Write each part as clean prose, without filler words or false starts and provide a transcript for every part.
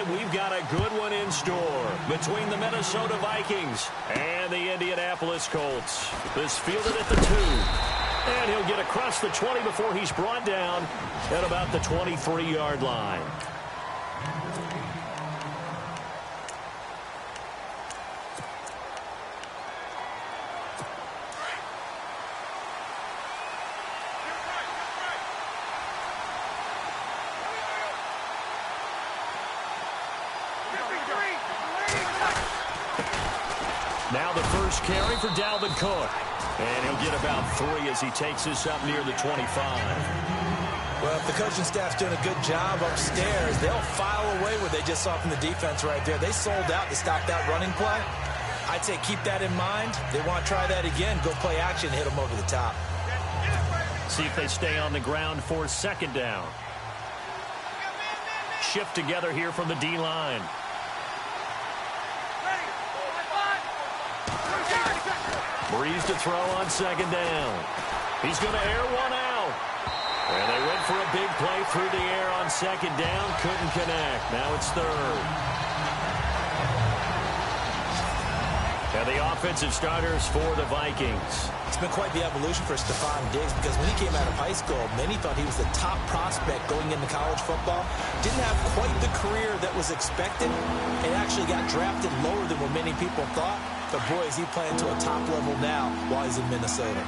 tonight, we've got a good one in store between the Minnesota Vikings and the Indianapolis Colts. This fielded at the 2. And he'll get across the 20 before he's brought down at about the 23-yard line. Now the first carry for Dalvin Cook. And he'll get about 3 as he takes this up near the 25. Well, if the coaching staff's doing a good job upstairs, they'll file away what they just saw from the defense right there. They sold out to stop that running play. I'd say keep that in mind. They want to try that again. Go play action, hit them over the top. See if they stay on the ground for second down. Shift together here from the D-line. Breeze to throw on second down. He's going to air one out. And they went for a big play through the air on second down. Couldn't connect. Now it's third. And the offensive starters for the Vikings. It's been quite the evolution for Stephon Diggs because when he came out of high school, many thought he was the top prospect going into college football. Didn't have quite the career that was expected and actually got drafted lower than what many people thought. But, boy, is he playing to a top level now while he's in Minnesota.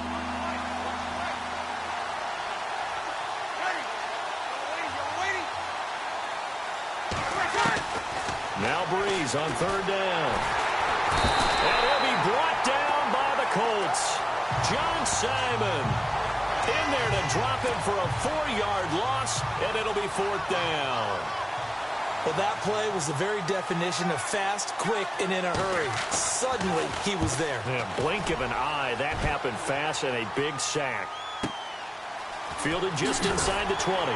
Now Breeze on third down. And he'll be brought down by the Colts. John Simon in there to drop him for a 4-yard loss, and it'll be fourth down. Well, that play was the very definition of fast, quick, and in a hurry. Suddenly, he was there. Yeah, blink of an eye. That happened fast and a big sack. Fielded just inside the 20.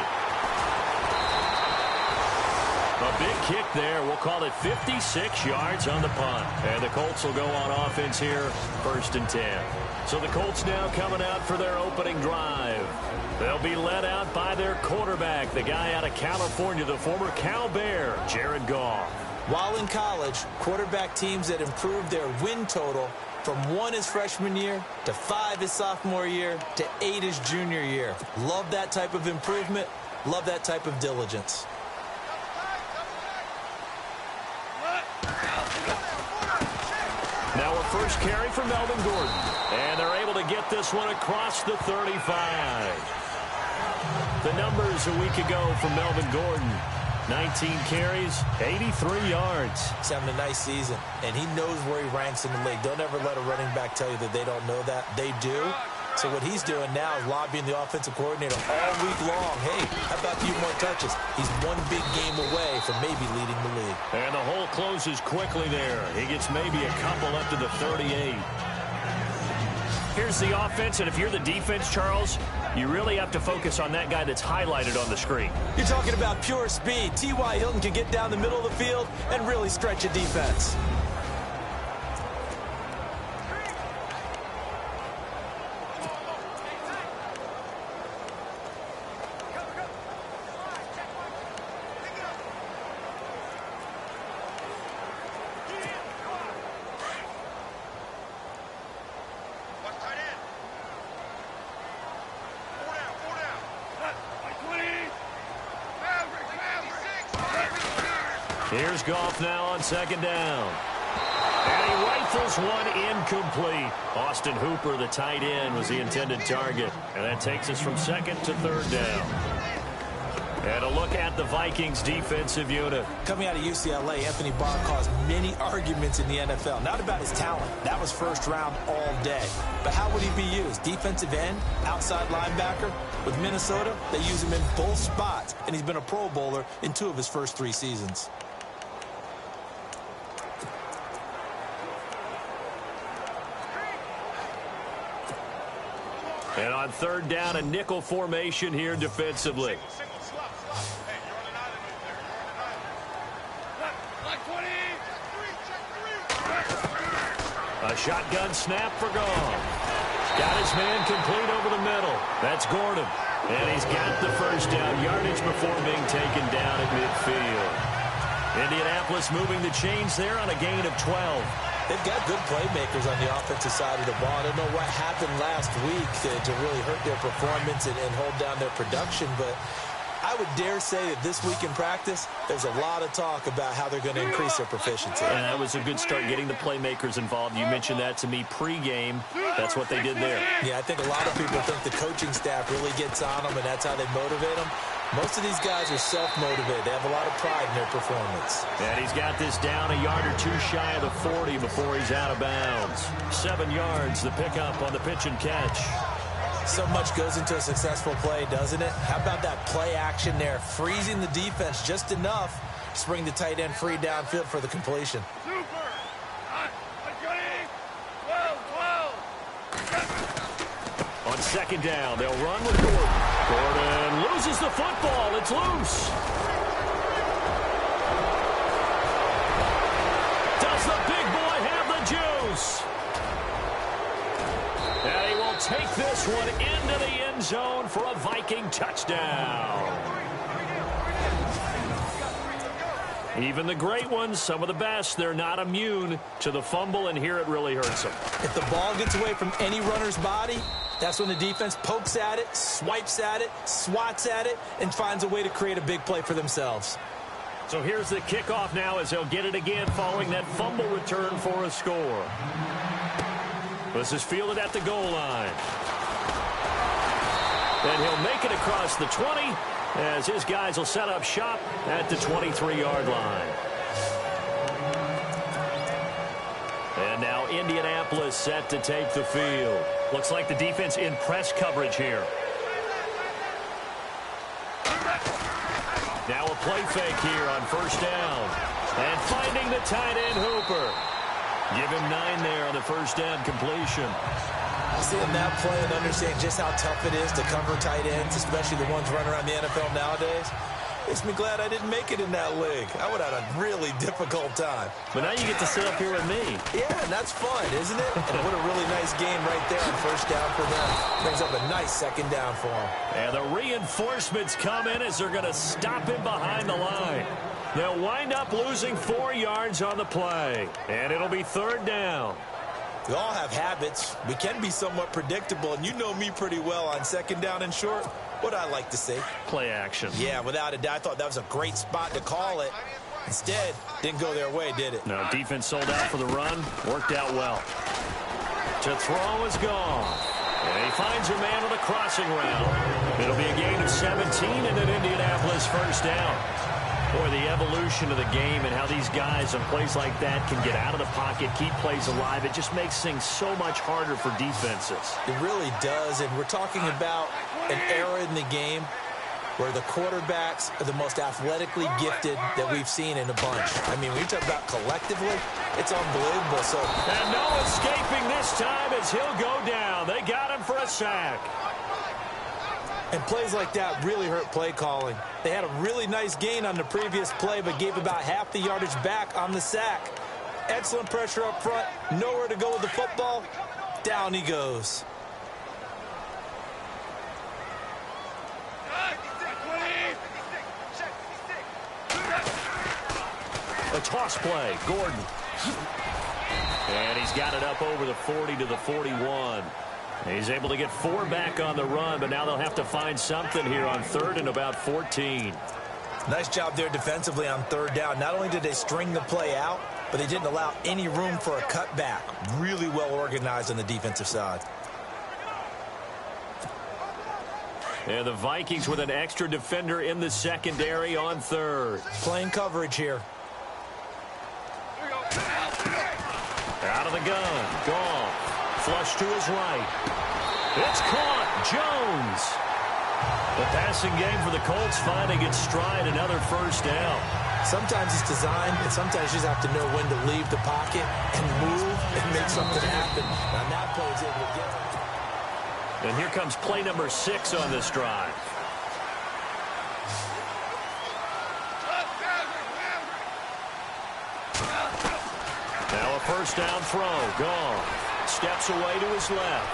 A big kick there. We'll call it 56 yards on the punt. And the Colts will go on offense here, 1st and 10. So the Colts now coming out for their opening drive. They'll be led out by their quarterback, the guy out of California, the former Cal Bear, Jared Goff. While in college, quarterback teams that improved their win total from 1 his freshman year to 5 his sophomore year to 8 his junior year. Love that type of improvement. Love that type of diligence. Now a first carry for Melvin Gordon. And they're able to get this one across the 35. The numbers a week ago from Melvin Gordon. 19 carries, 83 yards. He's having a nice season, and he knows where he ranks in the league. Don't ever let a running back tell you that they don't know that. They do. So what he's doing now is lobbying the offensive coordinator all week long. Hey, how about a few more touches? He's one big game away from maybe leading the league. And the hole closes quickly there. He gets maybe a couple up to the 38. Here's the offense, and if you're the defense, Charles, you really have to focus on that guy that's highlighted on the screen. You're talking about pure speed. T.Y. Hilton can get down the middle of the field and really stretch a defense. Here's Goff now on second down. And he rifles one incomplete. Austin Hooper, the tight end, was the intended target. And that takes us from second to third down. And a look at the Vikings defensive unit. Coming out of UCLA, Anthony Barr caused many arguments in the NFL. Not about his talent. That was first round all day. But how would he be used? Defensive end? Outside linebacker? With Minnesota, they use him in both spots. And he's been a Pro Bowler in 2 of his first 3 seasons. And on third down, a nickel formation here defensively. A shotgun snap for Goff. Got his man complete over the middle. That's Gordon. And he's got the first down yardage before being taken down at midfield. Indianapolis moving the chains there on a gain of 12. They've got good playmakers on the offensive side of the ball. I don't know what happened last week to really hurt their performance and hold down their production, but I would dare say that this week in practice, there's a lot of talk about how they're going to increase their proficiency. And that was a good start getting the playmakers involved. You mentioned that to me pregame. That's what they did there. Yeah, I think a lot of people think the coaching staff really gets on them, and that's how they motivate them. Most of these guys are self-motivated. They have a lot of pride in their performance. And he's got this down a yard or two shy of the 40 before he's out of bounds. 7 yards, the pickup on the pitch and catch. So much goes into a successful play, doesn't it? How about that play action there? Freezing the defense just enough to bring the tight end free downfield for the completion. On second down, they'll run with Gordon. Gordon loses the football. It's loose. Does the big boy have the juice? And he will take this one into the end zone for a Viking touchdown. Even the great ones, some of the best, they're not immune to the fumble, and here it really hurts them. If the ball gets away from any runner's body, that's when the defense pokes at it, swipes at it, swats at it, and finds a way to create a big play for themselves. So here's the kickoff now as they'll get it again following that fumble return for a score. This is fielded at the goal line. And he'll make it across the 20 as his guys will set up shop at the 23-yard line. And now Indianapolis set to take the field. Looks like the defense in press coverage here. Now a play fake here on first down. And finding the tight end Hooper. Give him 9 there on the first down completion. Seeing that play and understanding just how tough it is to cover tight ends, especially the ones running around the NFL nowadays, makes me glad I didn't make it in that league. I would have had a really difficult time. But now you get to sit up here with me. Yeah, and that's fun, isn't it? And what a really nice game right there on first down for them. Brings up a nice second down for them. And the reinforcements come in as they're going to stop him behind the line. They'll wind up losing 4 yards on the play. And it'll be third down. We all have habits. We can be somewhat predictable, and you know me pretty well on second down and short. What I like to see. Play action. Yeah, without a doubt. I thought that was a great spot to call it. Instead, didn't go their way, did it? No, defense sold out for the run. Worked out well. To throw is gone. And he finds a man on the crossing route. It'll be a gain of 17 and an Indianapolis first down. Boy, the evolution of the game and how these guys on plays like that can get out of the pocket, keep plays alive, it just makes things so much harder for defenses. It really does, and we're talking about an era in the game where the quarterbacks are the most athletically gifted that we've seen in a bunch. I mean, when you talk about collectively, it's unbelievable. So, and no escaping this time as he'll go down. They got him for a sack. And plays like that really hurt play calling. They had a really nice gain on the previous play, but gave about half the yardage back on the sack. Excellent pressure up front. Nowhere to go with the football. Down he goes. A toss play. Gordon. And he's got it up over the 40 to the 41. He's able to get 4 back on the run, but now they'll have to find something here on third and about 14. Nice job there defensively on third down. Not only did they string the play out, but they didn't allow any room for a cutback. Really well organized on the defensive side. And the Vikings with an extra defender in the secondary on third. Playing coverage here. Out of the gun. Gone. Flush to his right. It's caught. Jones. The passing game for the Colts finding its stride. Another first down. Sometimes it's designed, and sometimes you just have to know when to leave the pocket and move and make something happen. Now that play is able to get it. And here comes play number 6 on this drive. Now a first down throw. Gone. Steps away to his left.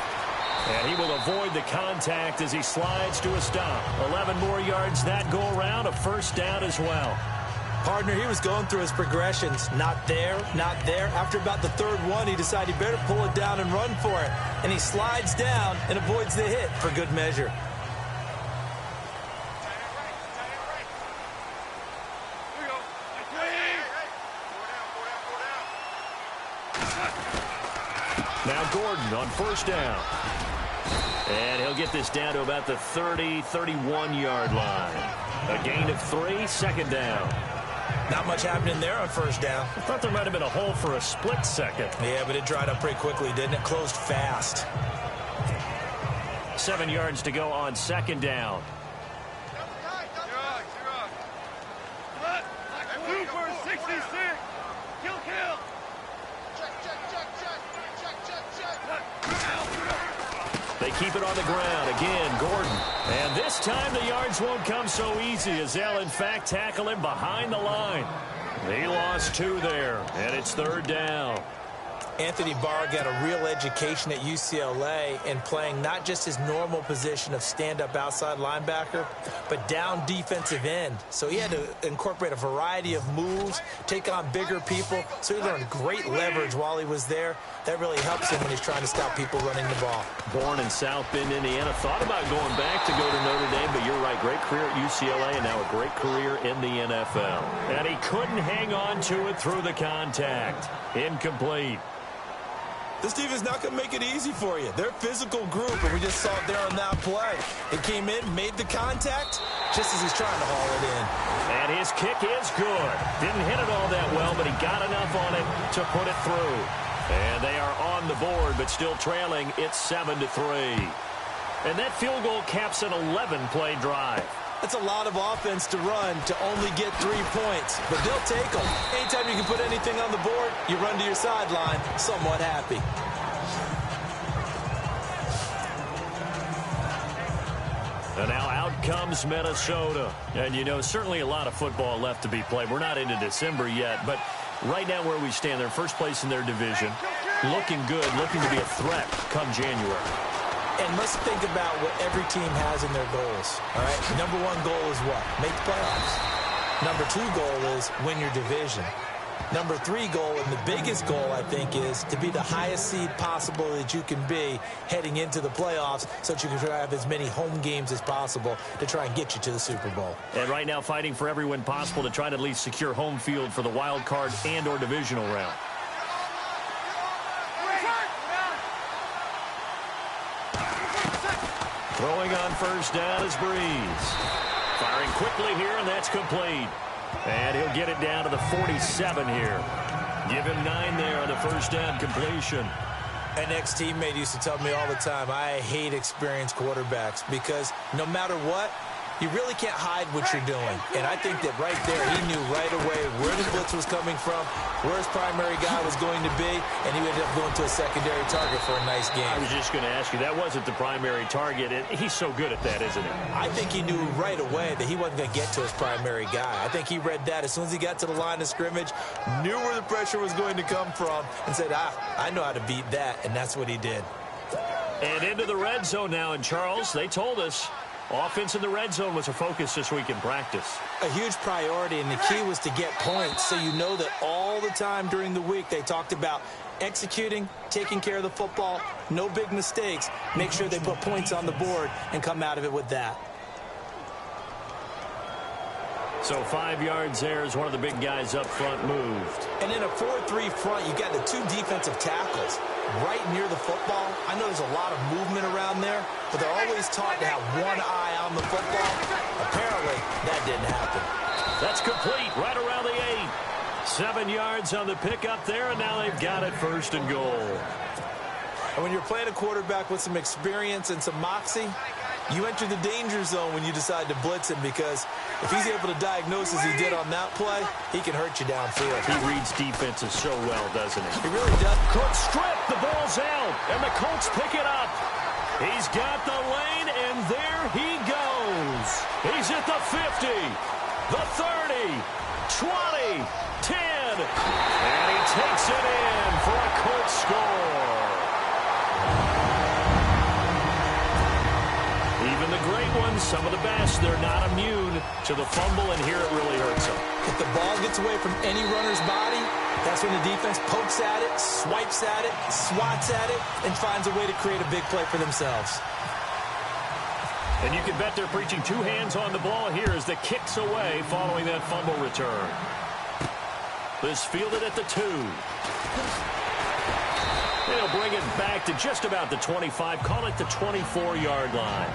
And he will avoid the contact as he slides to a stop. 11 more yards that go around. A first down as well. Partner, he was going through his progressions. Not there, not there. After about the third one, he decided he better pull it down and run for it. And he slides down and avoids the hit for good measure. Now Gordon on first down. And he'll get this down to about the 30-31-yard line. A gain of 3, second down. Not much happening there on first down. I thought there might have been a hole for a split second. Yeah, but it dried up pretty quickly, didn't it? Closed fast. 7 yards to go on second down. They keep it on the ground. Again, Gordon. And this time the yards won't come so easy as they'll, in fact, tackle him behind the line. He lost 2 there, and it's third down. Anthony Barr got a real education at UCLA in playing not just his normal position of stand-up outside linebacker, but down defensive end. So he had to incorporate a variety of moves, take on bigger people. So he learned great leverage while he was there. That really helps him when he's trying to stop people running the ball. Born in South Bend, Indiana. Thought about going back to go to Notre Dame, but you're right. Great career at UCLA and now a great career in the NFL. And he couldn't hang on to it through the contact. Incomplete. This team is not going to make it easy for you. They're a physical group, and we just saw it there on that play. He came in, made the contact, just as he's trying to haul it in. And his kick is good. Didn't hit it all that well, but he got enough on it to put it through. And they are on the board, but still trailing. It's 7-3. And that field goal caps an 11-play drive. That's a lot of offense to run to only get 3 points, but they'll take them. Anytime you can put anything on the board, you run to your sideline somewhat happy. And now out comes Minnesota. And, you know, certainly a lot of football left to be played. We're not into December yet, but right now where we stand, they're first place in their division. Looking good, looking to be a threat come January. And let's think about what every team has in their goals, all right? Number 1 goal is what? Make the playoffs. Number 2 goal is win your division. Number 3 goal, and the biggest goal, I think, is to be the highest seed possible that you can be heading into the playoffs so that you can try to have as many home games as possible to try and get you to the Super Bowl. And right now fighting for every win possible to try to at least secure home field for the wild card and or divisional round. Throwing on first down is Breeze. Firing quickly here, and that's complete. And he'll get it down to the 47 here. Give him 9 there on the first down completion. An ex-teammate used to tell me all the time, I hate experienced quarterbacks because no matter what, you really can't hide what you're doing. And I think that right there, he knew right away where the blitz was coming from, where his primary guy was going to be, and he ended up going to a secondary target for a nice game. I was just going to ask you, that wasn't the primary target. He's so good at that, isn't he? I think he knew right away that he wasn't going to get to his primary guy. I think he read that as soon as he got to the line of scrimmage, knew where the pressure was going to come from, and said, I know how to beat that, and that's what he did. And into the red zone now, and Charles, they told us, offense in the red zone was a focus this week in practice. A huge priority, and the key was to get points. So you know that all the time during the week they talked about executing, taking care of the football, no big mistakes. Make sure they put points on the board and come out of it with that. So 5 yards there as one of the big guys up front moved. And in a 4-3 front, you got the 2 defensive tackles right near the football. I know there's a lot of movement around there, but they're always taught to have one eye on the football. Apparently, that didn't happen. That's complete right around the 8. 7 yards on the pickup there, and now they've got it first and goal. And when you're playing a quarterback with some experience and some moxie, you enter the danger zone when you decide to blitz him, because if he's able to diagnose as he did on that play, he can hurt you downfield. He reads defenses so well, doesn't he? He really does. Cook strip, the ball's out, and the Colts pick it up. He's got the lane, and there he goes. He's at the 50, the 30, 20, 10, and he takes it in for a Colts score. Even the great ones, some of the best, they're not immune to the fumble, and here it really hurts them. If the ball gets away from any runner's body, that's when the defense pokes at it, swipes at it, swats at it, and finds a way to create a big play for themselves. And you can bet they're preaching two hands on the ball here as the kick's away following that fumble return. This fielded at the 2. They'll bring it back to just about the 25, call it the 24-yard line.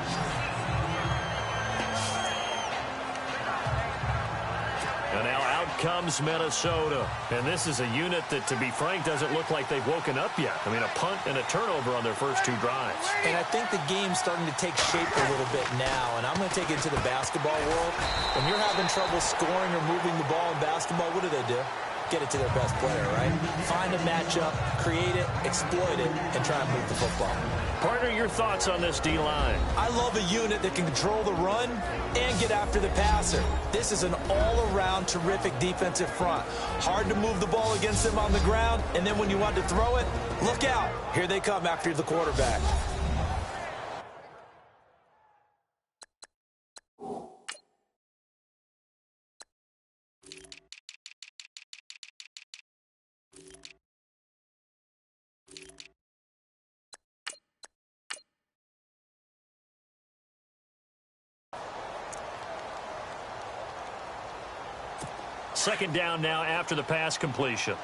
And now out comes Minnesota. And this is a unit that, to be frank, doesn't look like they've woken up yet. I mean, a punt and a turnover on their first 2 drives. And I think the game's starting to take shape a little bit now. And I'm going to take it to the basketball world. When you're having trouble scoring or moving the ball in basketball, what do? Get it to their best player, right? Find a matchup, create it, exploit it, and try and move the football. Partner, your thoughts on this D-line? I love a unit that can control the run and get after the passer. This is an all-around terrific defensive front. Hard to move the ball against them on the ground, and then when you want to throw it, look out. Here they come after the quarterback. Second down now after the pass completion.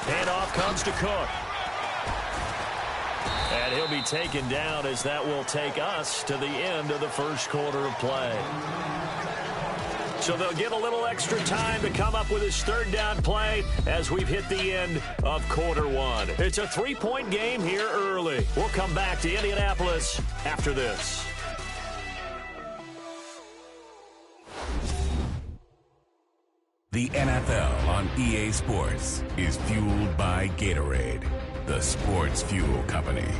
Handoff comes to Cook. And he'll be taken down as that will take us to the end of the first quarter of play. So they'll get a little extra time to come up with his third down play as we've hit the end of quarter 1. It's a 3-point game here early. We'll come back to Indianapolis after this. The NFL on EA Sports is fueled by Gatorade, the sports fuel company.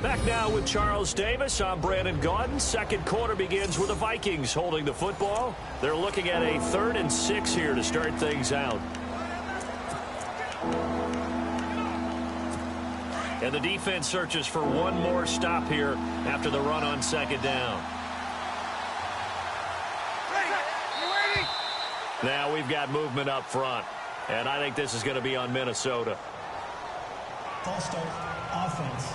Back now with Charles Davis. I'm Brandon Gaudin. Second quarter begins with the Vikings holding the football. They're looking at a 3rd and 6 here to start things out. And the defense searches for one more stop here after the run on second down. Now we've got movement up front. And I think this is going to be on Minnesota. False start, offense.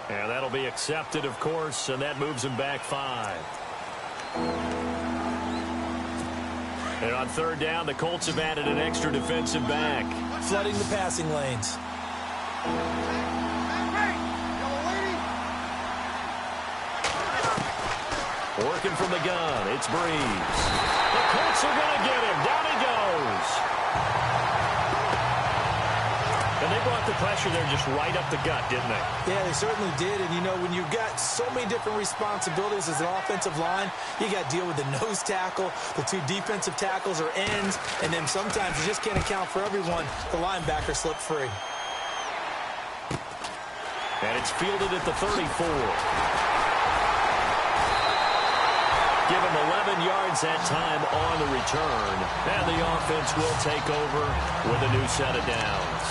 And that'll be accepted, of course, and that moves him back 5. And on third down, the Colts have added an extra defensive back. Flooding the passing lanes. Working from the gun, it's Breeze. The Colts are going to get him. Down he goes. And they brought the pressure there just right up the gut, didn't they? Yeah, they certainly did. And, you know, when you've got so many different responsibilities as an offensive line, you got to deal with the nose tackle, the 2 defensive tackles or ends, and then sometimes you just can't account for everyone. The linebacker slipped free. And it's fielded at the 34. Give him 11 yards that time on the return. And the offense will take over with a new set of downs.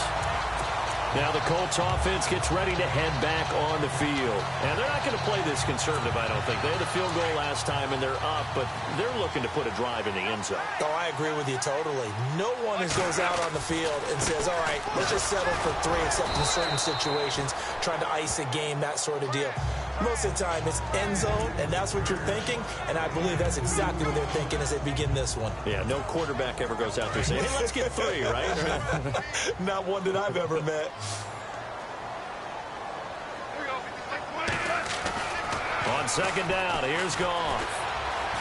Now the Colts offense gets ready to head back on the field. And they're not going to play this conservative, I don't think. They had a field goal last time, and they're up, but they're looking to put a drive in the end zone. Oh, I agree with you totally. No one goes out on the field and says, all right, let's just settle for 3, except in certain situations, trying to ice a game, that sort of deal. Most of the time, it's end zone, and that's what you're thinking, and I believe that's exactly what they're thinking as they begin this one. Yeah, no quarterback ever goes out there saying, hey, let's get 3, right? Not one that I've ever met. On second down, here's Goff.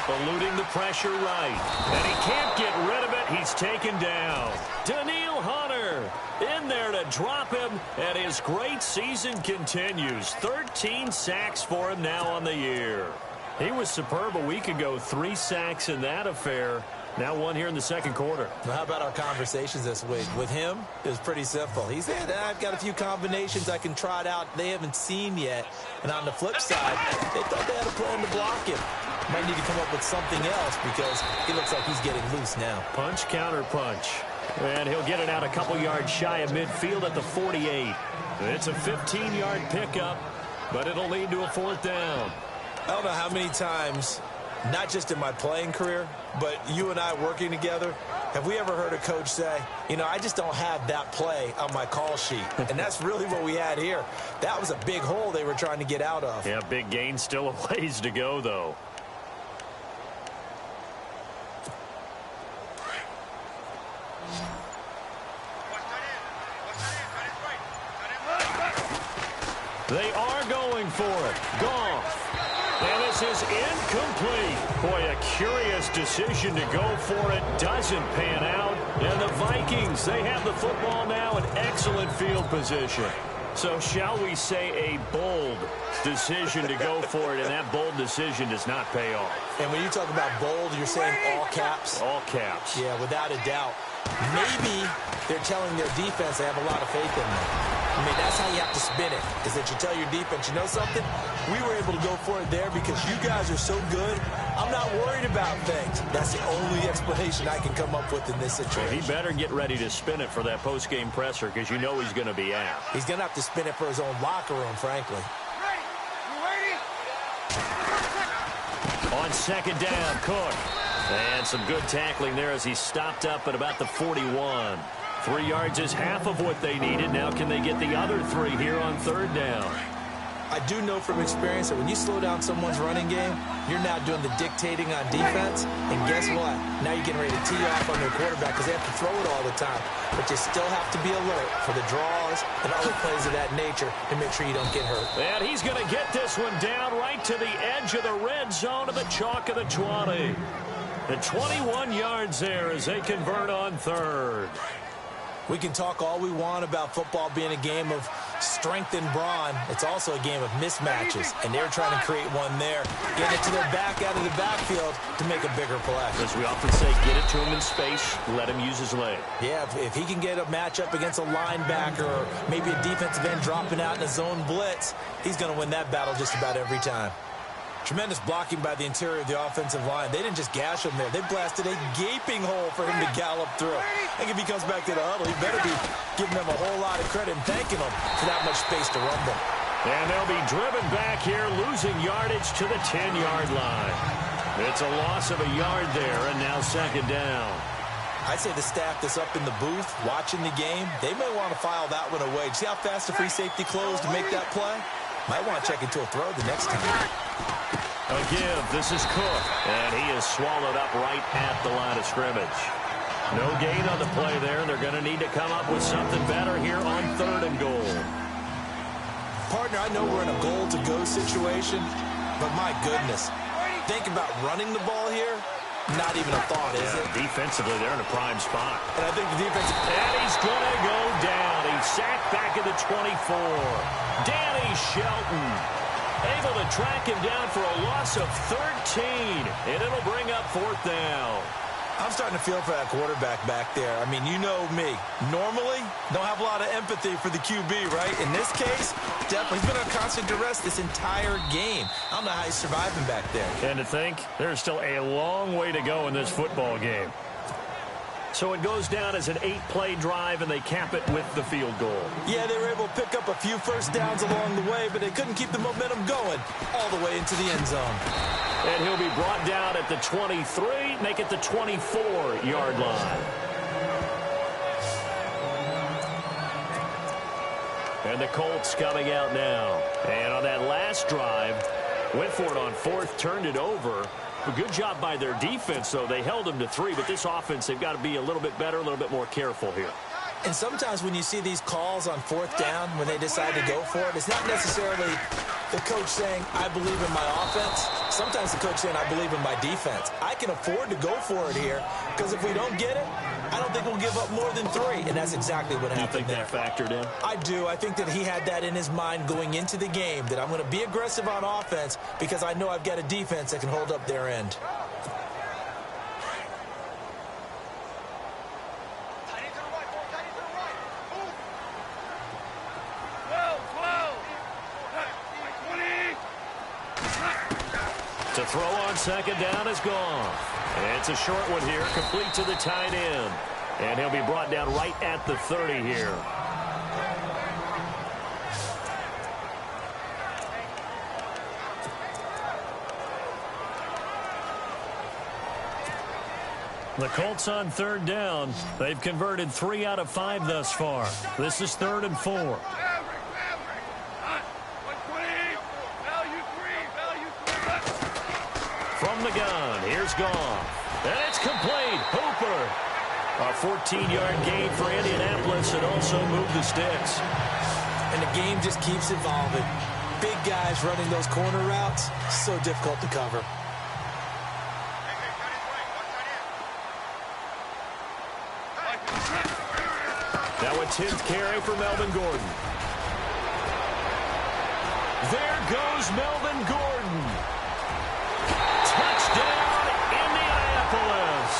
Eluding the pressure right. And he can't get rid of it. He's taken down. Daniil Hunter in there to drop him. And his great season continues. 13 sacks for him now on the year. He was superb a week ago. 3 sacks in that affair. Now 1 here in the second quarter. Well, how about our conversations this week? With him, it was pretty simple. He said, I've got a few combinations I can try it out they haven't seen yet. And on the flip side, they thought they had a plan to block him. Might need to come up with something else because he looks like he's getting loose now. Punch, counter punch. And he'll get it out a couple yards shy of midfield at the 48. It's a 15-yard pickup, but it'll lead to a 4th down. I don't know how many times, not just in my playing career, but you and I working together, have we ever heard a coach say, you know, I just don't have that play on my call sheet. And that's really what we had here. That was a big hole they were trying to get out of. Yeah, big gain, still a ways to go, though. They are going for it. Goff. And this is incomplete. Boy, a curious decision to go for it. Doesn't pan out. And the Vikings, they have the football now in excellent field position. So shall we say a bold decision to go for it, and that bold decision does not pay off. And when you talk about bold, you're saying all caps? All caps. Yeah, without a doubt. Maybe they're telling their defense they have a lot of faith in them. I mean, that's how you have to spin it, is that you tell your defense, you know something? We were able to go for it there because you guys are so good. I'm not worried about things. That's the only explanation I can come up with in this situation. He better get ready to spin it for that post-game presser because you know he's going to be out. He's going to have to spin it for his own locker room, frankly. On 2nd down, Cook. And some good tackling there as he stopped up at about the 41. 3 yards is half of what they needed. Now can they get the other 3 here on 3rd down? I do know from experience that when you slow down someone's running game, you're now doing the dictating on defense. And guess what? Now you're getting ready to tee off on their quarterback because they have to throw it all the time. But you still have to be alert for the draws and other plays of that nature to make sure you don't get hurt. And he's going to get this one down right to the edge of the red zone of the chalk of the 20. And 21 yards there as they convert on 3rd. We can talk all we want about football being a game of strength and brawn. It's also a game of mismatches, and they're trying to create one there. Get it to their back out of the backfield to make a bigger play. As we often say, get it to him in space, let him use his leg. Yeah, if he can get a matchup against a linebacker or maybe a defensive end dropping out in a zone blitz, he's going to win that battle just about every time. Tremendous blocking by the interior of the offensive line. They didn't just gash him there. They blasted a gaping hole for him to gallop through. I think if he comes back to the huddle, he better be giving them a whole lot of credit and thanking them for that much space to rumble. And they'll be driven back here, losing yardage to the 10-yard line. It's a loss of a yard there, and now 2nd down. I'd say the staff that's up in the booth watching the game, they may want to file that one away. See how fast the free safety closed to make that play? Might want to check into a throw the next time. A give. This is Cook. And he is swallowed up right at the line of scrimmage. No gain on the play there. They're going to need to come up with something better here on 3rd and goal. Partner, I know we're in a goal-to-go situation, but my goodness. Think about running the ball here. Not even a thought, is it? Defensively, they're in a prime spot. And I think the defense... And he's going to go down. He's sacked back at the 24. Danny Shelton able to track him down for a loss of 13. And it'll bring up 4th down. I'm starting to feel for that quarterback back there. I mean, you know me. Normally, don't have a lot of empathy for the QB, right? In this case, definitely. He's been on constant duress this entire game. I don't know how he's surviving back there. And to think, there's still a long way to go in this football game. So it goes down as an 8-play drive, and they cap it with the field goal. Yeah, they were able to pick up a few first downs along the way, but they couldn't keep the momentum going all the way into the end zone. And he'll be brought down at the 23, make it the 24-yard line. And the Colts coming out now. And on that last drive, went for it on 4th, turned it over. A good job by their defense, though. They held them to 3, but this offense, they've got to be a little bit better, a little bit more careful here. And sometimes when you see these calls on 4th down, when they decide to go for it, it's not necessarily the coach saying, I believe in my offense. Sometimes the coach saying, I believe in my defense. I can afford to go for it here, because if we don't get it, I don't think we'll give up more than 3. And that's exactly what happened there. You think that factored in? I do. I think that he had that in his mind going into the game, that I'm going to be aggressive on offense because I know I've got a defense that can hold up their end. To throw on 2nd down is gone. And it's a short one here, complete to the tight end. And he'll be brought down right at the 30 here. The Colts on third down. They've converted 3 out of 5 thus far. This is 3rd and 4. From the gun, here's Goff. And it's complete. Hooper. A 14-yard gain for Indianapolis and also moved the sticks. And the game just keeps evolving. Big guys running those corner routes, so difficult to cover. Now a 10th carry for Melvin Gordon. There goes Melvin Gordon. Touchdown, Indianapolis.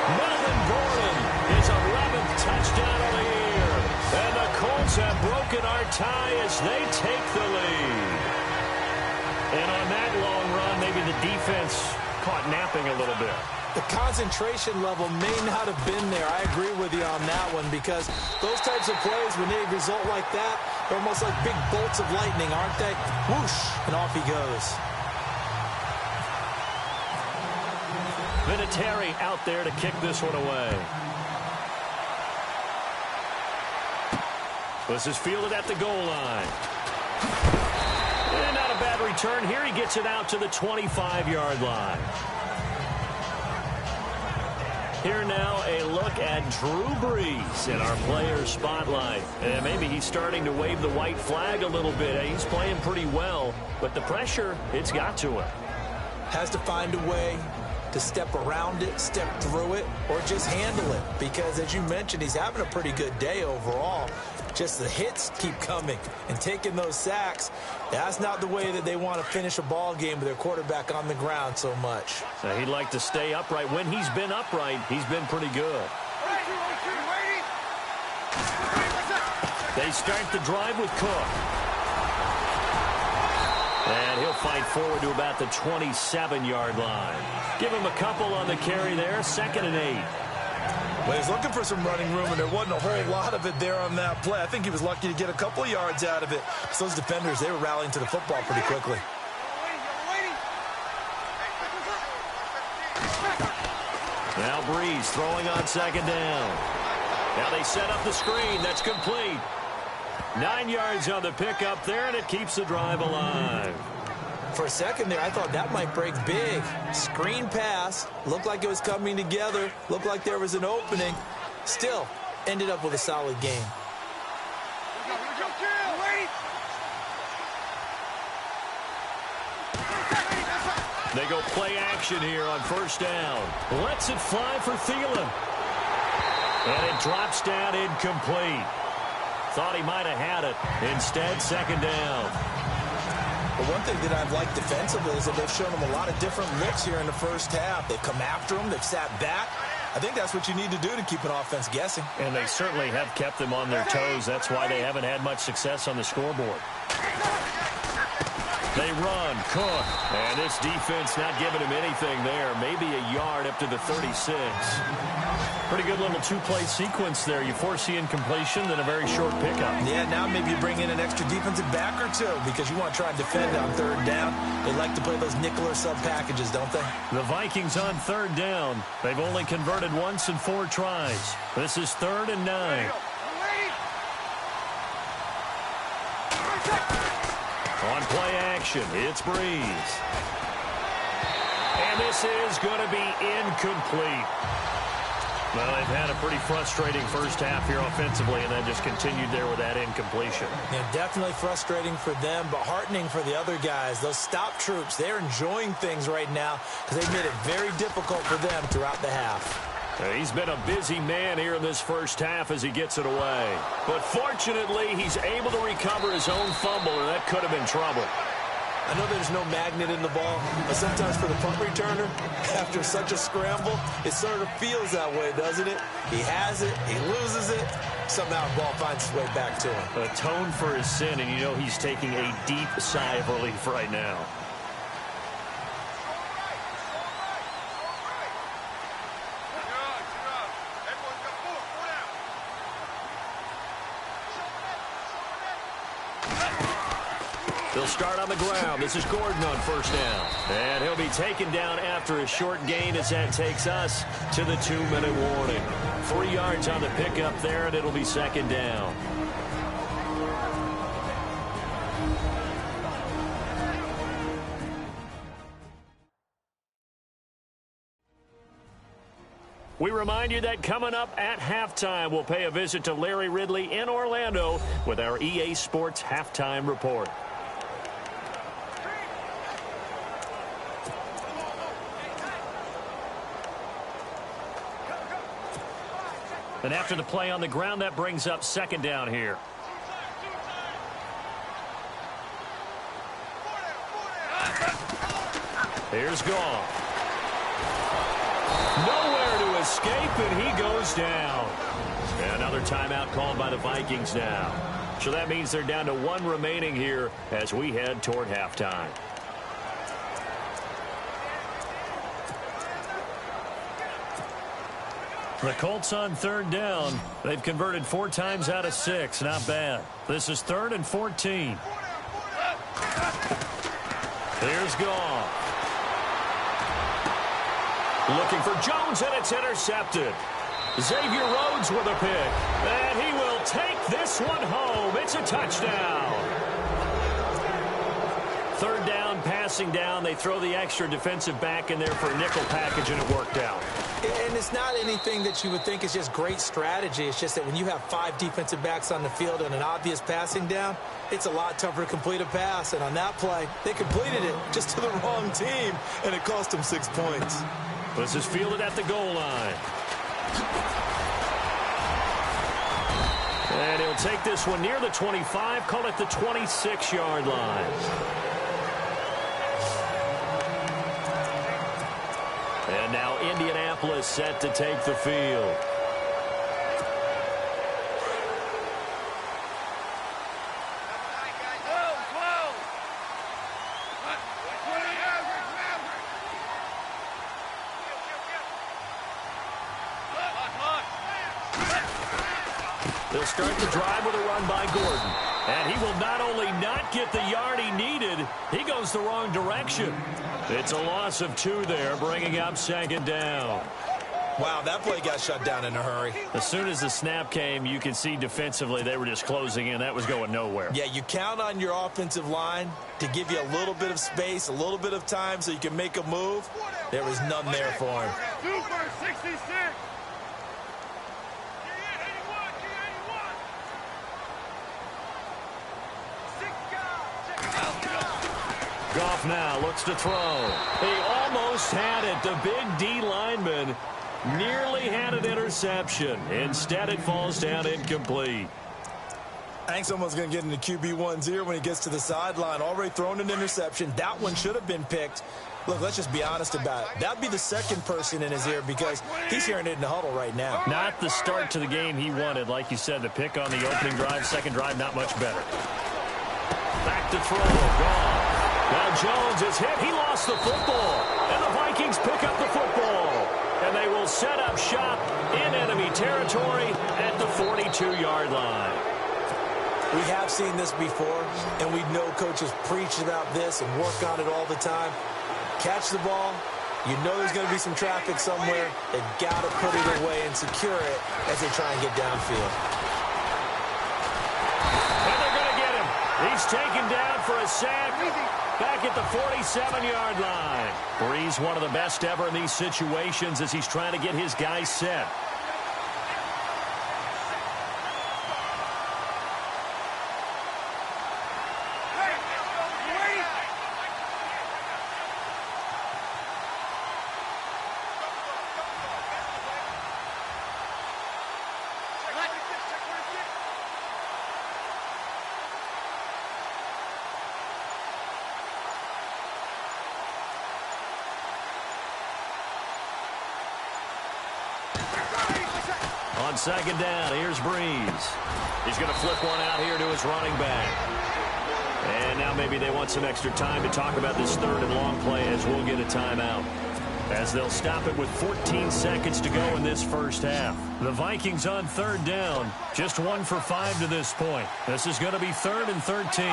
Melvin Gordon, his 11th touchdown of the year. And the Colts have broken our tie as they take the lead. And on that long run, maybe the defense caught napping a little bit. The concentration level may not have been there. I agree with you on that one because those types of plays, when they result like that, they're almost like big bolts of lightning, aren't they? Whoosh, and off he goes. Vinatieri out there to kick this one away. This is fielded at the goal line. And not a bad return here. He gets it out to the 25-yard line. Here now, a look at Drew Brees in our players' spotlight. And maybe he's starting to wave the white flag a little bit. He's playing pretty well, but the pressure, it's got to him. Has to find a way to step around it, step through it, or just handle it. Because, as you mentioned, he's having a pretty good day overall. Just the hits keep coming and taking those sacks. That's not the way that they want to finish a ball game with their quarterback on the ground so much. So he'd like to stay upright. When he's been upright, he's been pretty good. They start the drive with Cook. And he'll fight forward to about the 27-yard line. Give him a couple on the carry there. 2nd and 8. Well, he's looking for some running room, and there wasn't a whole lot of it there on that play. I think he was lucky to get a couple of yards out of it. So those defenders, they were rallying to the football pretty quickly. Now Brees throwing on 2nd down. Now they set up the screen. That's complete. 9 yards on the pickup there, and it keeps the drive alive. For a second there, I thought that might break big. Screen pass. Looked like it was coming together. Looked like there was an opening. Still, ended up with a solid game. They go play action here on 1st down. Lets it fly for Thielen. And it drops down incomplete. Thought he might have had it. Instead, 2nd down. But one thing that I've liked defensively is that they've shown them a lot of different looks here in the first half. They've come after them. They've sat back. I think that's what you need to do to keep an offense guessing. And they certainly have kept them on their toes. That's why they haven't had much success on the scoreboard. They run, Cook, and this defense not giving him anything there. Maybe a yard up to the 36. Pretty good little two-play sequence there. You force the incompletion, then a very short pickup. Yeah, now maybe you bring in an extra defensive back or two because you want to try and defend on 3rd down. They like to play those nickel or sub packages, don't they? The Vikings on 3rd down. They've only converted once in 4 tries. This is 3rd and 9. On play action, it's Brees. And this is going to be incomplete. Well, they've had a pretty frustrating first half here offensively, and then just continued there with that incompletion. Yeah, definitely frustrating for them, but heartening for the other guys. Those stop troops, they're enjoying things right now because they've made it very difficult for them throughout the half. He's been a busy man here in this first half as he gets it away. But fortunately, he's able to recover his own fumble, or that could have been trouble. I know there's no magnet in the ball, but sometimes for the punt returner, after such a scramble, it sort of feels that way, doesn't it? He has it, he loses it, somehow the ball finds its way back to him. Atone for his sin, and you know he's taking a deep sigh of relief right now. They'll start on the ground. This is Gordon on first down. And he'll be taken down after a short gain as that takes us to the 2-minute warning. 3 yards on the pickup there, and it'll be second down. We remind you that coming up at halftime, we'll pay a visit to Larry Ridley in Orlando with our EA Sports Halftime Report. And after the play on the ground, that brings up second down here. Here's Goff. Nowhere to escape, and he goes down. And another timeout called by the Vikings now. So that means they're down to 1 remaining here as we head toward halftime. The Colts on third down. They've converted 4 times out of 6. Not bad. This is 3rd and 14. Here's Goff. Looking for Jones, and it's intercepted. Xavier Rhodes with a pick. And he will take this one home. It's a touchdown. 3rd down, passing down. They throw the extra defensive back in there for a nickel package, and it worked out. And it's not anything that you would think is just great strategy. It's just that when you have 5 defensive backs on the field and an obvious passing down, it's a lot tougher to complete a pass. And on that play, they completed it just to the wrong team, and it cost them 6 points. This is fielded at the goal line. And he'll take this one near the 25, call it the 26-yard line. And now Indianapolis set to take the field. They'll start the drive with a run by Gordon. And he will not only not get the yard he needed, he goes the wrong direction. It's a loss of 2 there, bringing up second down. Wow, that play got shut down in a hurry. As soon as the snap came, you could see defensively they were just closing in. That was going nowhere. Yeah, you count on your offensive line to give you a little bit of space, a little bit of time so you can make a move. There was none there for him. Super 66. Goff now looks to throw. He almost had it. The big D lineman nearly had an interception. Instead, it falls down incomplete. I think someone's going to get into QB1's ear when he gets to the sideline. Already thrown an interception. That one should have been picked. Look, let's just be honest about it. That'd be the second person in his ear because he's hearing it in the huddle right now. Not the start to the game he wanted. Like you said, the pick on the opening drive, second drive, not much better. Back to throw. Gone. Now Jones is hit. He lost the football. And the Vikings pick up the football. And they will set up shop in enemy territory at the 42-yard line. We have seen this before, and we know coaches preach about this and work on it all the time. Catch the ball. You know there's going to be some traffic somewhere. They've got to put it away and secure it as they try and get downfield. And they're going to get him. He's taken down for a sack back at the 47-yard line. Breeze, one of the best ever in these situations as he's trying to get his guys set. On second down, here's Breeze. He's going to flip one out here to his running back. And now maybe they want some extra time to talk about this third and long play as we'll get a timeout. As they'll stop it with 14 seconds to go in this first half. The Vikings on third down, just 1 for 5 to this point. This is going to be 3rd and 13.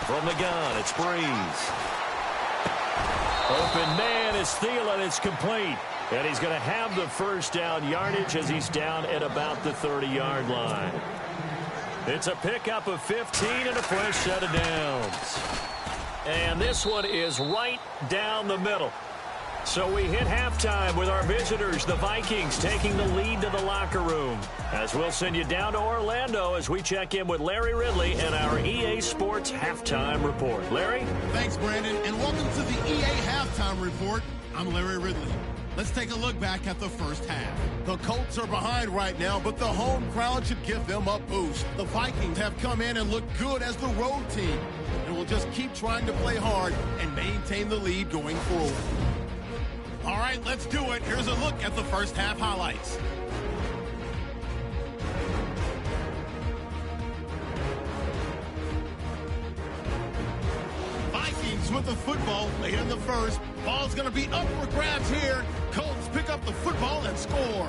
From the gun, it's Breeze. Open man is Thielen. It's complete. And he's going to have the first down yardage as he's down at about the 30-yard line. It's a pickup of 15 and a fresh set of downs. And this one is right down the middle. So we hit halftime with our visitors, the Vikings, taking the lead to the locker room. As we'll send you down to Orlando as we check in with Larry Ridley and our EA Sports Halftime Report. Larry? Thanks, Brandon, and welcome to the EA Halftime Report. I'm Larry Ridley. Let's take a look back at the first half. The Colts are behind right now, but the home crowd should give them a boost. The Vikings have come in and looked good as the road team, and will just keep trying to play hard and maintain the lead going forward. All right, let's do it. Here's a look at the first half highlights. Vikings with the football late in the first. Ball's going to be up for grabs here. Colts pick up the football and score.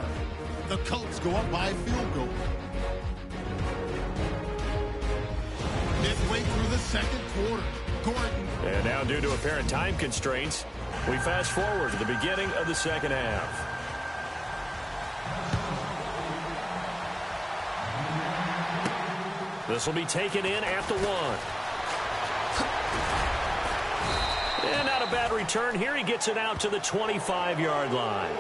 The Colts go up by a field goal. Midway through the second quarter, Gordon. And now due to apparent time constraints, we fast forward to the beginning of the second half. This will be taken in at the 1. And not a bad return here. He gets it out to the 25-yard line.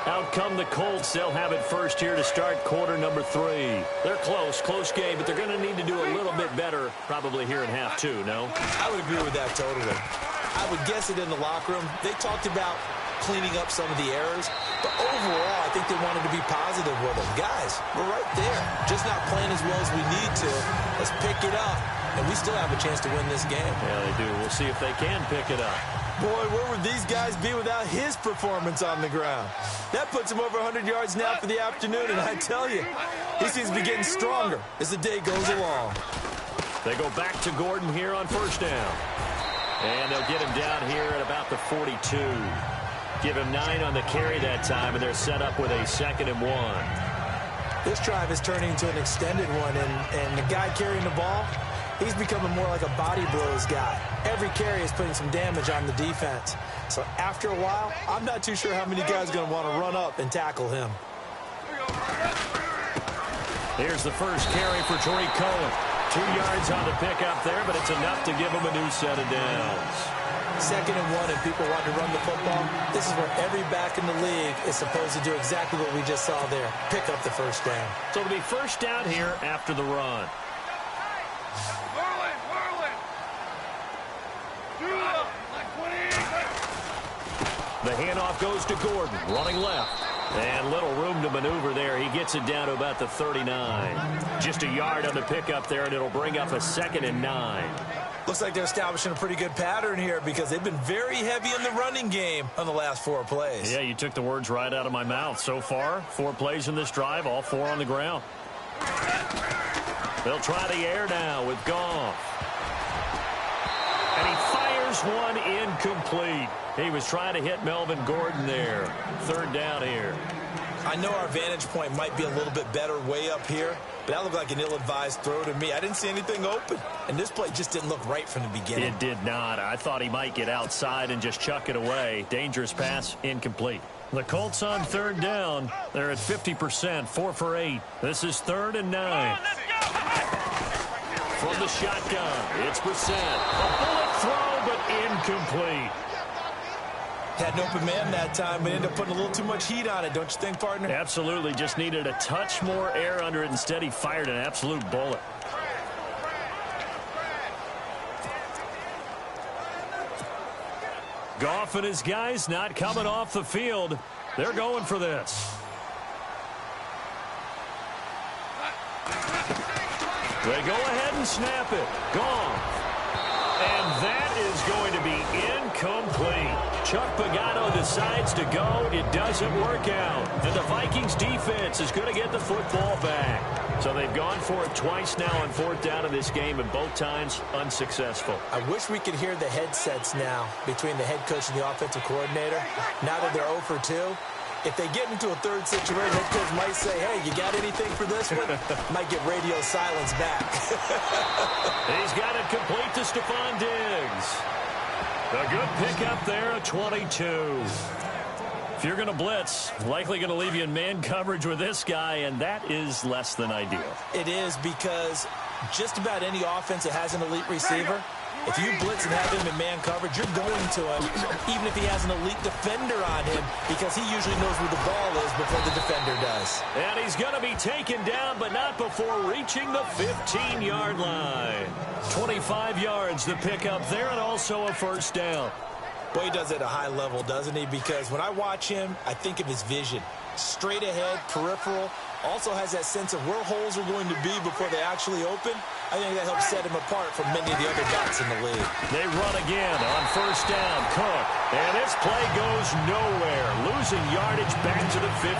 Out come the Colts. They'll have it first here to start quarter number 3. They're close game, but they're going to need to do a little bit better probably here in half 2, no? I would agree with that totally. I would guess it in the locker room. They talked about cleaning up some of the errors, but overall, I think they wanted to be positive with them. Guys, we're right there. Just not playing as well as we need to. Let's pick it up, and we still have a chance to win this game. Yeah, they do. We'll see if they can pick it up. Boy, where would these guys be without his performance on the ground? That puts him over 100 yards now for the afternoon, and I tell you, he seems to be getting stronger as the day goes along. They go back to Gordon here on first down. And they'll get him down here at about the 42. Give him 9 on the carry that time, and they're set up with a 2nd and 1. This drive is turning into an extended one, and the guy carrying the ball, he's becoming more like a body blows guy. Every carry is putting some damage on the defense. So after a while, I'm not too sure how many guys are going to want to run up and tackle him. Here's the first carry for Tariq Cohen. 2 yards on the pickup there, but it's enough to give him a new set of downs. 2nd and 1, and people want to run the football. This is where every back in the league is supposed to do exactly what we just saw there. Pick up the first down. So it'll be first down here after the run. The handoff goes to Gordon, running left. And little room to maneuver there. He gets it down to about the 39. Just a yard on the pickup there, and it'll bring up a 2nd and 9. Looks like they're establishing a pretty good pattern here because they've been very heavy in the running game on the last 4 plays. Yeah, you took the words right out of my mouth. So far, 4 plays in this drive, all 4 on the ground. They'll try the air now with Goff. And he fires one incomplete. He was trying to hit Melvin Gordon there. 3rd down here. I know our vantage point might be a little bit better way up here, but that looked like an ill-advised throw to me. I didn't see anything open, and this play just didn't look right from the beginning. It did not. I thought he might get outside and just chuck it away. Dangerous pass, incomplete. The Colts on 3rd down. They're at 50%, 4 for 8. This is 3rd and 9. From the shotgun, it's Brissett. A bullet throw, but incomplete. Had an open man that time, but ended up putting a little too much heat on it, don't you think, partner? Absolutely. Just needed a touch more air under it. Instead, he fired an absolute bullet. Goff and his guys not coming off the field. They're going for this. They go ahead and snap it. Goff. And that is going to be incomplete. Chuck Pagano decides to go. It doesn't work out. And the Vikings defense is going to get the football back. So they've gone for it twice now on 4th down in this game, and both times unsuccessful. I wish we could hear the headsets now between the head coach and the offensive coordinator. Now that they're 0 for 2, If they get into a third situation, head coach might say, hey, you got anything for this one? Might get radio silence back. He's got it complete to Stephon Diggs. A good pickup there at 22. If you're going to blitz, likely going to leave you in man coverage with this guy, and that is less than ideal. It is, because just about any offense that has an elite receiver, if you blitz and have him in man coverage, you're going to him, even if he has an elite defender on him, because he usually knows where the ball is before the defender does. And he's going to be taken down, but not before reaching the 15-yard line. 25 yards the pickup there, and also a first down. Boy, he does it at a high level, doesn't he? Because when I watch him, I think of his vision. Straight ahead, peripheral, also has that sense of where holes are going to be before they actually open. I think that helps set him apart from many of the other backs in the league. They run again on first down, Cook. And this play goes nowhere, losing yardage back to the 15.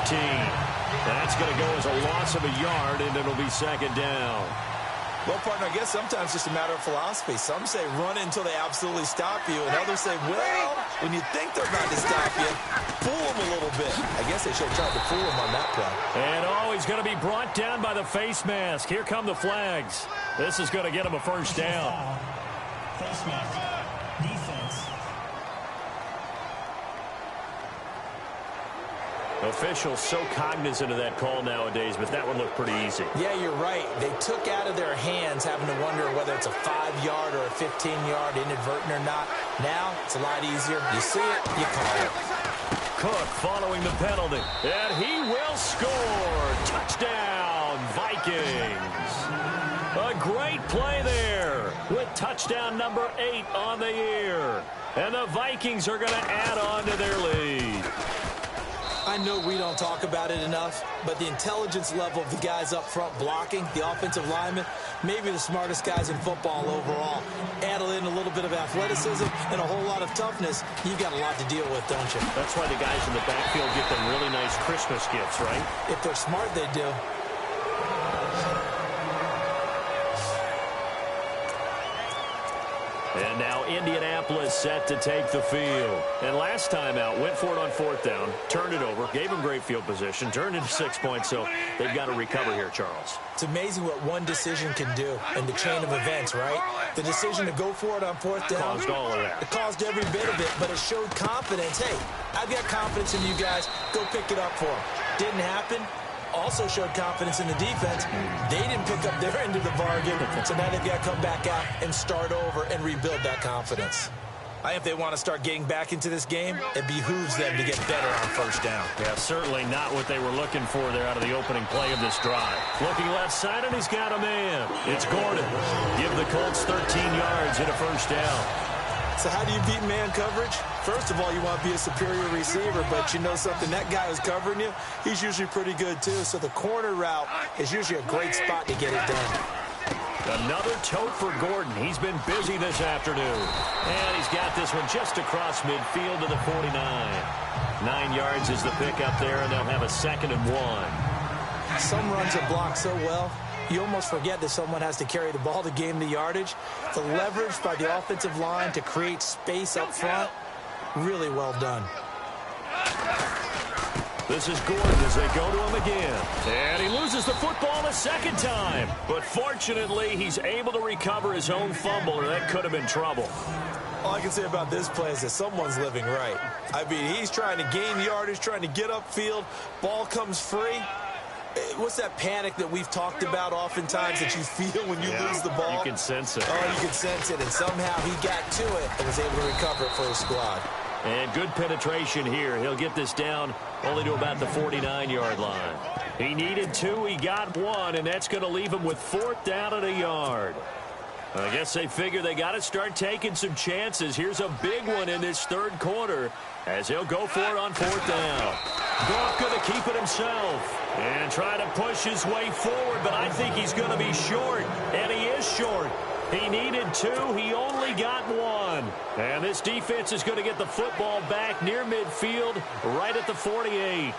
That's going to go as a loss of a yard, and it'll be second down. Well, partner, I guess sometimes it's just a matter of philosophy. Some say run until they absolutely stop you, and others say, well, when you think they're about to stop you, fool them a little bit. I guess they should have tried to fool him on that play. And he's going to be brought down by the face mask. Here come the flags. This is going to get him a first down. Face mask. Defense. Officials so cognizant of that call nowadays, but that one looked pretty easy. Yeah, you're right. They took out of their hands having to wonder whether it's a 5-yard or a 15-yard inadvertent or not. Now, it's a lot easier. You see it, you call it. Cook following the penalty, and he will score. Touchdown, Vikings. A great play there with touchdown number 8 on the year. And the Vikings are going to add on to their lead. I know we don't talk about it enough, but the intelligence level of the guys up front blocking, the offensive linemen, maybe the smartest guys in football overall. Add in a little bit of athleticism and a whole lot of toughness, you've got a lot to deal with, don't you? That's why the guys in the backfield get them really nice Christmas gifts, right? If they're smart, they do. And now Indianapolis set to take the field. And last time out, went for it on fourth down, turned it over, gave them great field position, turned into 6 points, so they've got to recover here, Charles. It's amazing what one decision can do in the chain of events, right? The decision to go for it on fourth down. Caused all of that. It caused every bit of it, but it showed confidence. Hey, I've got confidence in you guys. Go pick it up for them. Didn't happen. Also showed confidence in the defense. They didn't pick up their end of the bargain, so now they've got to come back out and start over and rebuild that confidence. I think if they want to start getting back into this game, it behooves them to get better on first down. Yeah, certainly not what they were looking for there out of the opening play of this drive. Looking left side, and he's got a man. It's Gordon. Give the Colts 13 yards and a first down. So how do you beat man coverage? First of all, you want to be a superior receiver, but you know something, that guy who's covering you, he's usually pretty good too. So the corner route is usually a great spot to get it done. Another tote for Gordon. He's been busy this afternoon. And he's got this one just across midfield to the 49. 9 yards is the pickup there, and they'll have a 2nd and 1. Some runs are blocked so well, you almost forget that someone has to carry the ball to gain the yardage. The leverage by the offensive line to create space up front, really well done. This is Gordon as they go to him again. And he loses the football a second time. But fortunately, he's able to recover his own fumble, or that could have been trouble. All I can say about this play is that someone's living right. I mean, he's trying to gain yardage, trying to get upfield. Ball comes free. What's that panic that we've talked about oftentimes that you feel when you lose the ball? You can sense it. Oh, you can sense it, and somehow he got to it and was able to recover it for his squad. And good penetration here. He'll get this down only to about the 49-yard line. He needed 2, he got 1, and that's going to leave him with 4th down and a yard. I guess they figure they got to start taking some chances. Here's a big one in this third quarter as he'll go for it on 4th down. Goff going to keep it himself and try to push his way forward, but I think he's going to be short, and he is short. He needed 2. He only got 1. And this defense is going to get the football back near midfield, right at the 48.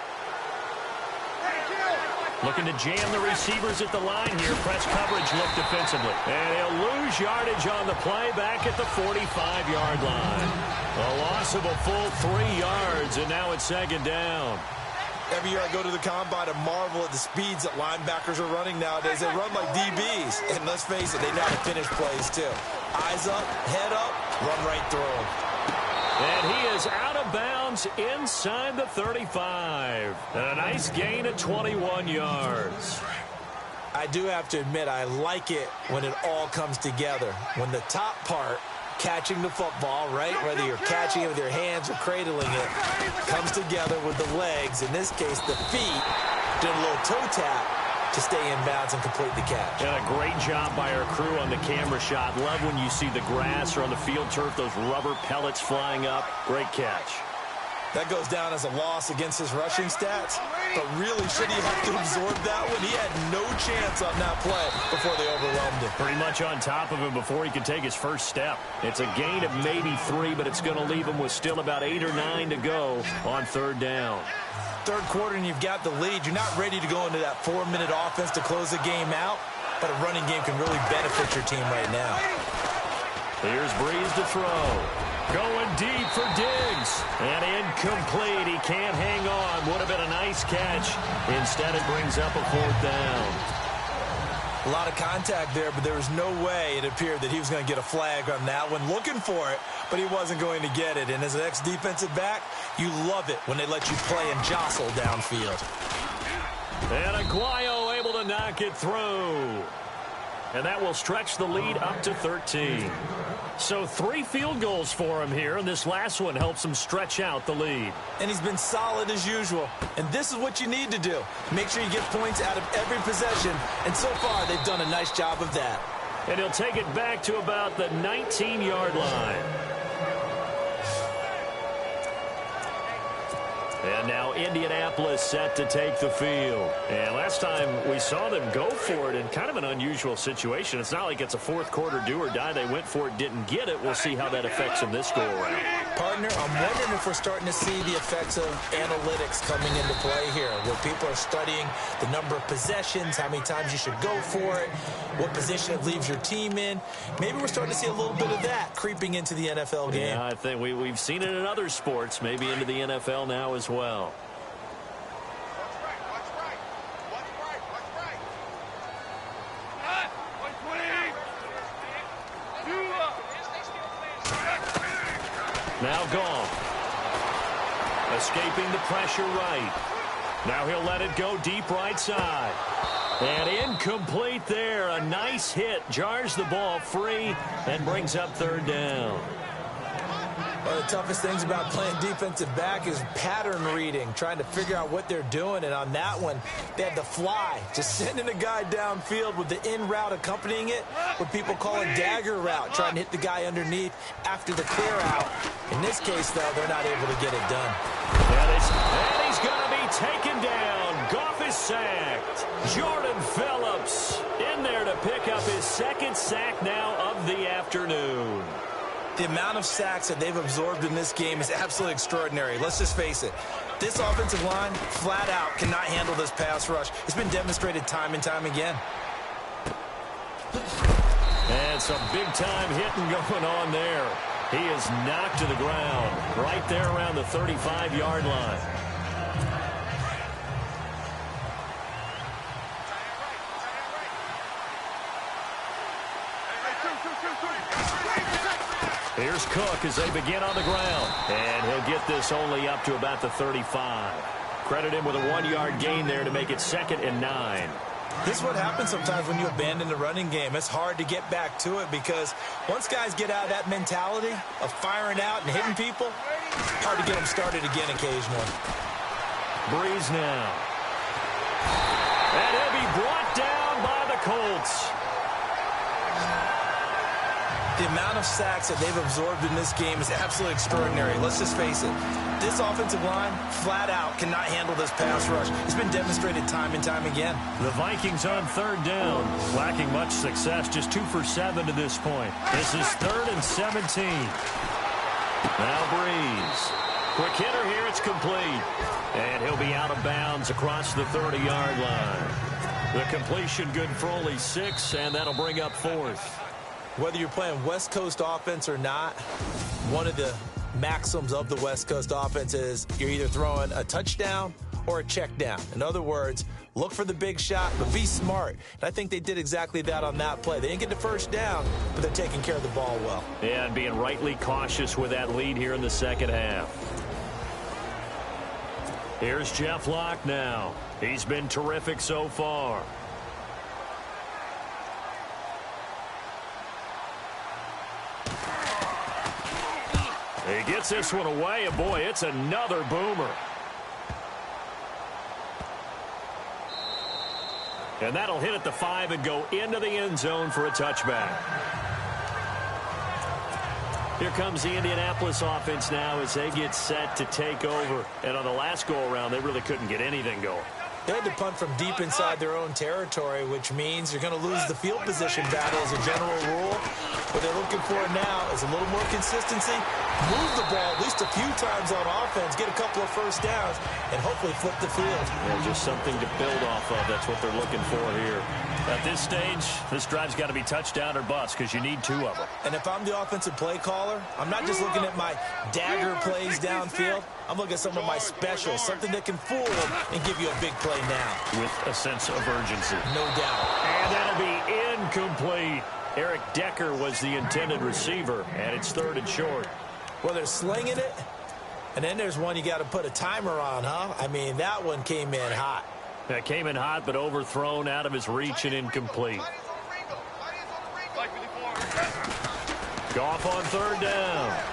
Looking to jam the receivers at the line here. Press coverage look defensively. And he'll lose yardage on the play back at the 45-yard line. A loss of a full 3 yards, and now it's 2nd down. Every year I go to the combine and marvel at the speeds that linebackers are running nowadays. They run like DBs. And let's face it, they know how to finish plays too. Eyes up, head up, run right through them. And he is out of bounds inside the 35. And a nice gain of 21 yards. I do have to admit, I like it when it all comes together. When the top part, catching the football, right, whether you're catching it with your hands or cradling it, comes together with the legs, in this case the feet, doing a little toe tap to stay in bounds and complete the catch. And a great job by our crew on the camera shot. Love when you see the grass or on the field turf, those rubber pellets flying up. Great catch. That goes down as a loss against his rushing stats, but really, should he have to absorb that one? He had no chance on that play before they overwhelmed him. Pretty much on top of him before he could take his first step. It's a gain of maybe 3, but it's going to leave him with still about 8 or 9 to go on third down. Third quarter and you've got the lead. You're not ready to go into that 4-minute offense to close the game out, but a running game can really benefit your team right now. Here's Breeze to throw. Going deep for Diggs. And incomplete. He can't hang on. Would have been a nice catch. Instead, it brings up a 4th down. A lot of contact there, but there was no way it appeared that he was going to get a flag on that one. Looking for it, but he wasn't going to get it. And as an ex-defensive back, you love it when they let you play and jostle downfield. And Aguayo able to knock it through. And that will stretch the lead up to 13. So 3 field goals for him here, and this last one helps him stretch out the lead. And he's been solid as usual. And this is what you need to do. Make sure you get points out of every possession. And so far, they've done a nice job of that. And he'll take it back to about the 19-yard line. And now Indianapolis set to take the field. And last time we saw them go for it in kind of an unusual situation. It's not like it's a fourth quarter do or die. They went for it, didn't get it. We'll see how that affects them this go-around. Partner, I'm wondering if we're starting to see the effects of analytics coming into play here, where people are studying the number of possessions, how many times you should go for it, what position it leaves your team in. Maybe we're starting to see a little bit of that creeping into the NFL game. Yeah, I think we've seen it in other sports, maybe into the NFL now as well. Now gone. Escaping the pressure right. Now he'll let it go deep right side. And incomplete there. A nice hit. Jars the ball free and brings up third down. One of the toughest things about playing defensive back is pattern reading, trying to figure out what they're doing. And on that one, they had to fly, just sending a guy downfield with the in route accompanying it, what people call a dagger route, trying to hit the guy underneath after the clear out. In this case, though, they're not able to get it done. And he's going to be taken down. Goff is sacked. Jordan Phillips in there to pick up his second sack now of the afternoon. The amount of sacks that they've absorbed in this game is absolutely extraordinary. Let's just face it. This offensive line, flat out, cannot handle this pass rush. It's been demonstrated time and time again. And some big-time hitting going on there. He is knocked to the ground right there around the 35-yard line. Here's Cook as they begin on the ground. And he'll get this only up to about the 35. Credit him with a 1-yard gain there to make it 2nd and 9. This is what happens sometimes when you abandon the running game. It's hard to get back to it because once guys get out of that mentality of firing out and hitting people, it's hard to get them started again occasionally. Breeze now. And he'll be brought down by the Colts. The amount of sacks that they've absorbed in this game is absolutely extraordinary. Let's just face it. This offensive line, flat out, cannot handle this pass rush. It's been demonstrated time and time again. The Vikings on third down, lacking much success, just 2 for 7 to this point. This is 3rd and 17. Now Breeze. Quick hitter here, it's complete. And he'll be out of bounds across the 30-yard line. The completion good for only 6, and that'll bring up 4th. Whether you're playing West Coast offense or not, one of the maxims of the West Coast offense is you're either throwing a touchdown or a check down. In other words, look for the big shot, but be smart. And I think they did exactly that on that play. They didn't get the first down, but they're taking care of the ball well. Yeah, and being rightly cautious with that lead here in the second half. Here's Jeff Locke now. He's been terrific so far. He gets this one away, and boy, it's another boomer. And that'll hit at the 5 and go into the end zone for a touchback. Here comes the Indianapolis offense now as they get set to take over. And on the last go-around, they really couldn't get anything going. They had to punt from deep inside their own territory, which means you're going to lose the field position battle as a general rule. What they're looking for now is a little more consistency, move the ball at least a few times on offense, get a couple of first downs, and hopefully flip the field. Yeah, just something to build off of. That's what they're looking for here. At this stage, this drive's got to be touchdown or bust because you need 2 of them. And if I'm the offensive play caller, I'm not just looking at my dagger plays downfield. I'm looking at some of my specials, something that can fool them and give you a big play now. With a sense of urgency. No doubt. And that'll be incomplete. Eric Decker was the intended receiver, and it's 3rd and short. Well, they're slinging it, and then there's one you got to put a timer on, huh? I mean, that one came in hot. That came in hot, but overthrown, out of his reach, and incomplete. Goff on 3rd down.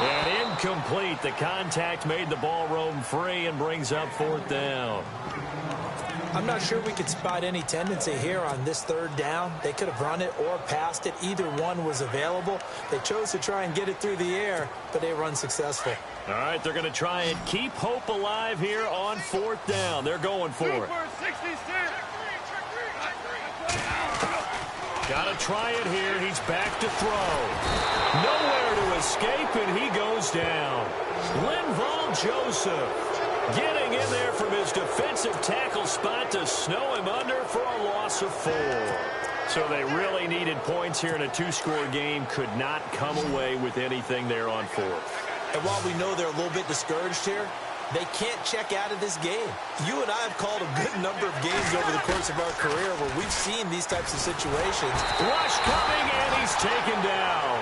And incomplete. The contact made the ball roam free and brings up 4th down. I'm not sure we could spot any tendency here on this 3rd down. They could have run it or passed it. Either one was available. They chose to try and get it through the air, but they were unsuccessful. All right, they're going to try and keep hope alive here on 4th down. They're going for it. Got to try it here. He's back to throw. Nowhere to escape, and he goes down. Linval Joseph getting in there from his defensive tackle spot to snow him under for a loss of 4. So they really needed points here in a 2-score game. Could not come away with anything there on 4th. And while we know they're a little bit discouraged here, they can't check out of this game. You and I have called a good number of games over the course of our career where we've seen these types of situations. Rush coming, and he's taken down.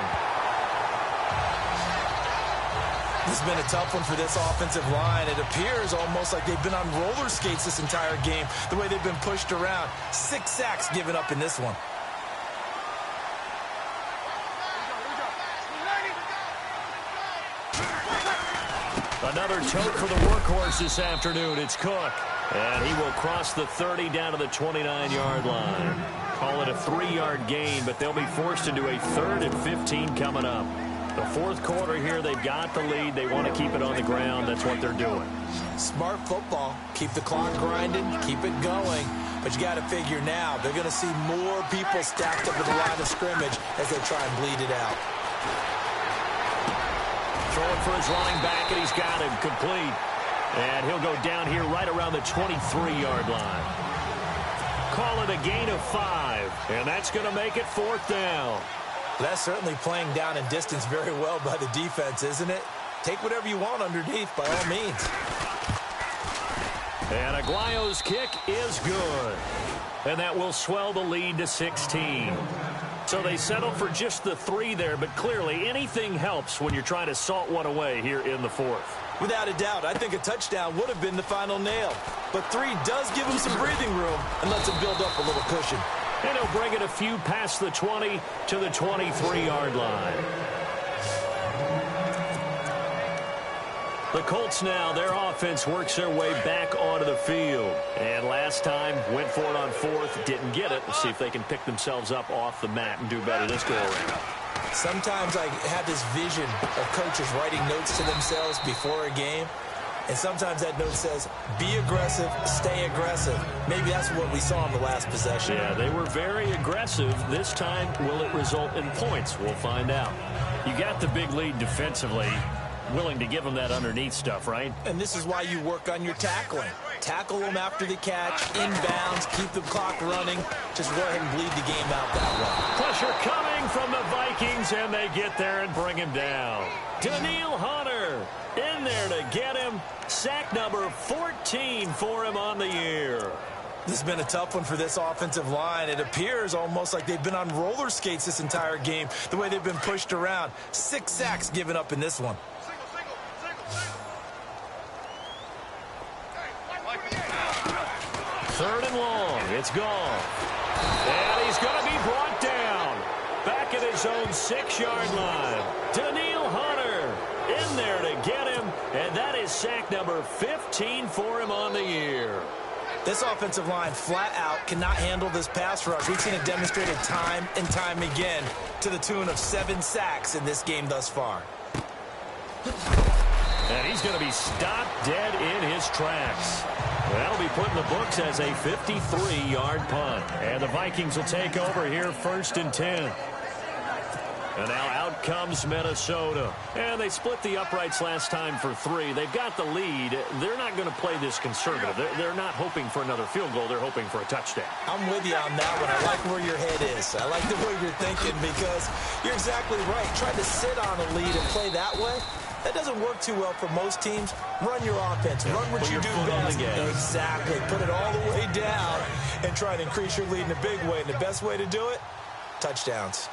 This has been a tough one for this offensive line. It appears almost like they've been on roller skates this entire game, the way they've been pushed around. 6 sacks given up in this one. Another tote for the workhorse this afternoon. It's Cook. And he will cross the 30 down to the 29-yard line. Call it a 3-yard gain, but they'll be forced into a 3rd and 15 coming up. The 4th quarter here, they've got the lead. They want to keep it on the ground. That's what they're doing. Smart football. Keep the clock grinding. Keep it going. But you got to figure now, they're going to see more people stacked up at the line of scrimmage as they try and bleed it out. Throwing for his running back, and he's got him complete. And he'll go down here right around the 23-yard line. Call it a gain of 5, and that's going to make it 4th down. That's certainly playing down and distance very well by the defense, isn't it? Take whatever you want underneath, by all means. And Aguayo's kick is good. And that will swell the lead to 16. So they settle for just the 3 there, but clearly anything helps when you're trying to salt one away here in the 4th. Without a doubt, I think a touchdown would have been the final nail. But 3 does give him some breathing room and lets him build up a little cushion. And he'll bring it a few past the 20 to the 23-yard line. The Colts now, their offense works their way back onto the field. And last time, went for it on 4th, didn't get it. Let's see if they can pick themselves up off the mat and do better this go-around. Sometimes I have this vision of coaches writing notes to themselves before a game. And sometimes that note says, be aggressive, stay aggressive. Maybe that's what we saw in the last possession. Yeah, they were very aggressive. This time, will it result in points? We'll find out. You got the big lead defensively. Willing to give them that underneath stuff, right? And this is why you work on your tackling. Tackle them after the catch, inbounds, keep the clock running. Just go ahead and bleed the game out that way. Pressure coming. coming from the Vikings, and they get there and bring him down. Danielle Hunter in there to get him. Sack number 14 for him on the year. This has been a tough one for this offensive line. It appears almost like they've been on roller skates this entire game, the way they've been pushed around. 6 sacks given up in this one. Third and long. It's gone. And he's going to be brought down. Back at his own 6-yard line. Danielle Hunter in there to get him. And that is sack number 15 for him on the year. This offensive line flat out cannot handle this pass rush. We've seen it demonstrated time and time again to the tune of 7 sacks in this game thus far. And he's going to be stopped dead in his tracks. That'll be put in the books as a 53-yard punt. And the Vikings will take over here 1st and 10. And now out comes Minnesota. And they split the uprights last time for 3. They've got the lead. They're not going to play this conservative. They're not hoping for another field goal. They're hoping for a touchdown. I'm with you on that one. I like where your head is. I like the way you're thinking because you're exactly right. Trying to sit on a lead and play that way, that doesn't work too well for most teams. Run your offense. Run what you do best. Exactly. Put it all the way down and try to increase your lead in a big way. And the best way to do it, touchdowns.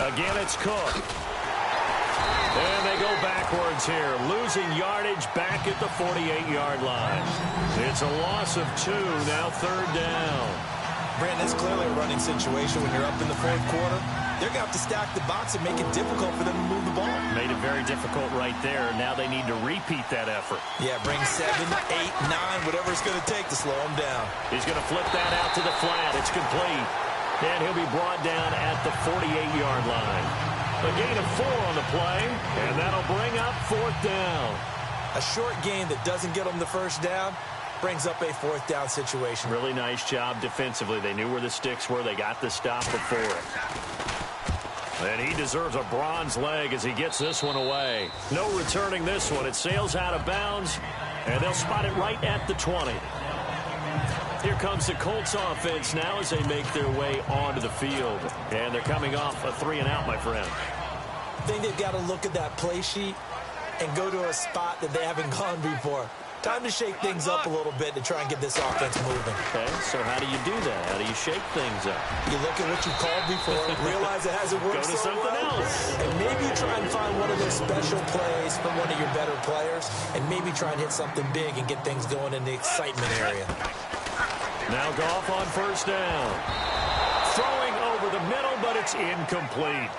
Again, it's Cook. And they go backwards here, losing yardage back at the 48-yard line. It's a loss of 2, now 3rd down. Brandon, it's clearly a running situation when you're up in the 4th quarter. They're going to have to stack the box and make it difficult for them to move the ball. Made it very difficult right there. Now they need to repeat that effort. Yeah, bring 7, 8, 9, whatever it's going to take to slow them down. He's going to flip that out to the flat. It's complete. And he'll be brought down at the 48-yard line. A gain of 4 on the play, and that'll bring up 4th down. A short gain that doesn't get them the 1st down brings up a 4th down situation. Really nice job defensively. They knew where the sticks were. They got the stop before it. And he deserves a bronze leg as he gets this one away. No returning this one. It sails out of bounds, and they'll spot it right at the 20. Here comes the Colts offense now as they make their way onto the field. And they're coming off a 3-and-out, my friend. I think they've got to look at that play sheet and go to a spot that they haven't gone before. Time to shake things up a little bit to try and get this offense moving. Okay, so how do you do that? How do you shake things up? You look at what you called before, realize it hasn't worked Go to so something well, else. and maybe try and find one of those special plays from one of your better players, and maybe try and hit something big and get things going in the excitement area. Now Goff on 1st down. Throwing over the middle, but it's incomplete.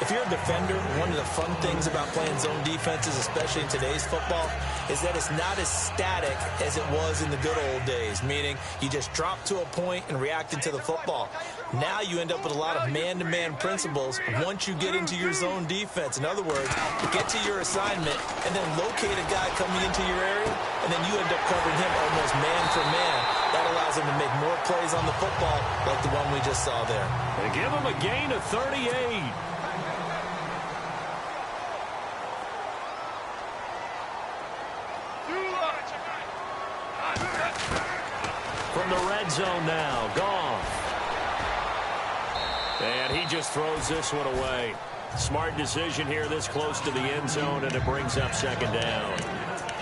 If you're a defender, one of the fun things about playing zone defenses, especially in today's football, is that it's not as static as it was in the good old days, meaning you just drop to a point and react to the football. Now you end up with a lot of man-to-man principles once you get into your zone defense. In other words, get to your assignment and then locate a guy coming into your area, and then you end up covering him almost man for man. That allows him to make more plays on the football like the one we just saw there. They give him a gain of 38. From the red zone now, Goff. And he just throws this one away. Smart decision here this close to the end zone, and it brings up 2nd down.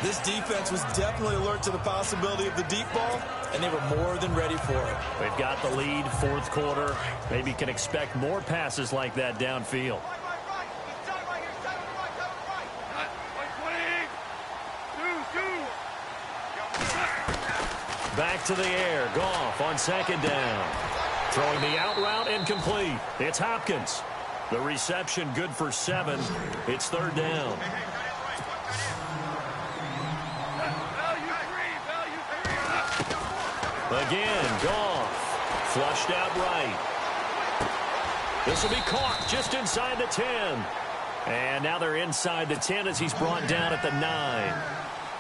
This defense was definitely alert to the possibility of the deep ball, and they were more than ready for it. They've got the lead, 4th quarter. Maybe can expect more passes like that downfield. Back to the air. Goff on 2nd down. Throwing the out route incomplete. It's Hopkins. The reception good for 7. It's 3rd down. Again, Goff. Flushed out right. This will be caught just inside the 10. And now they're inside the 10 as he's brought down at the 9.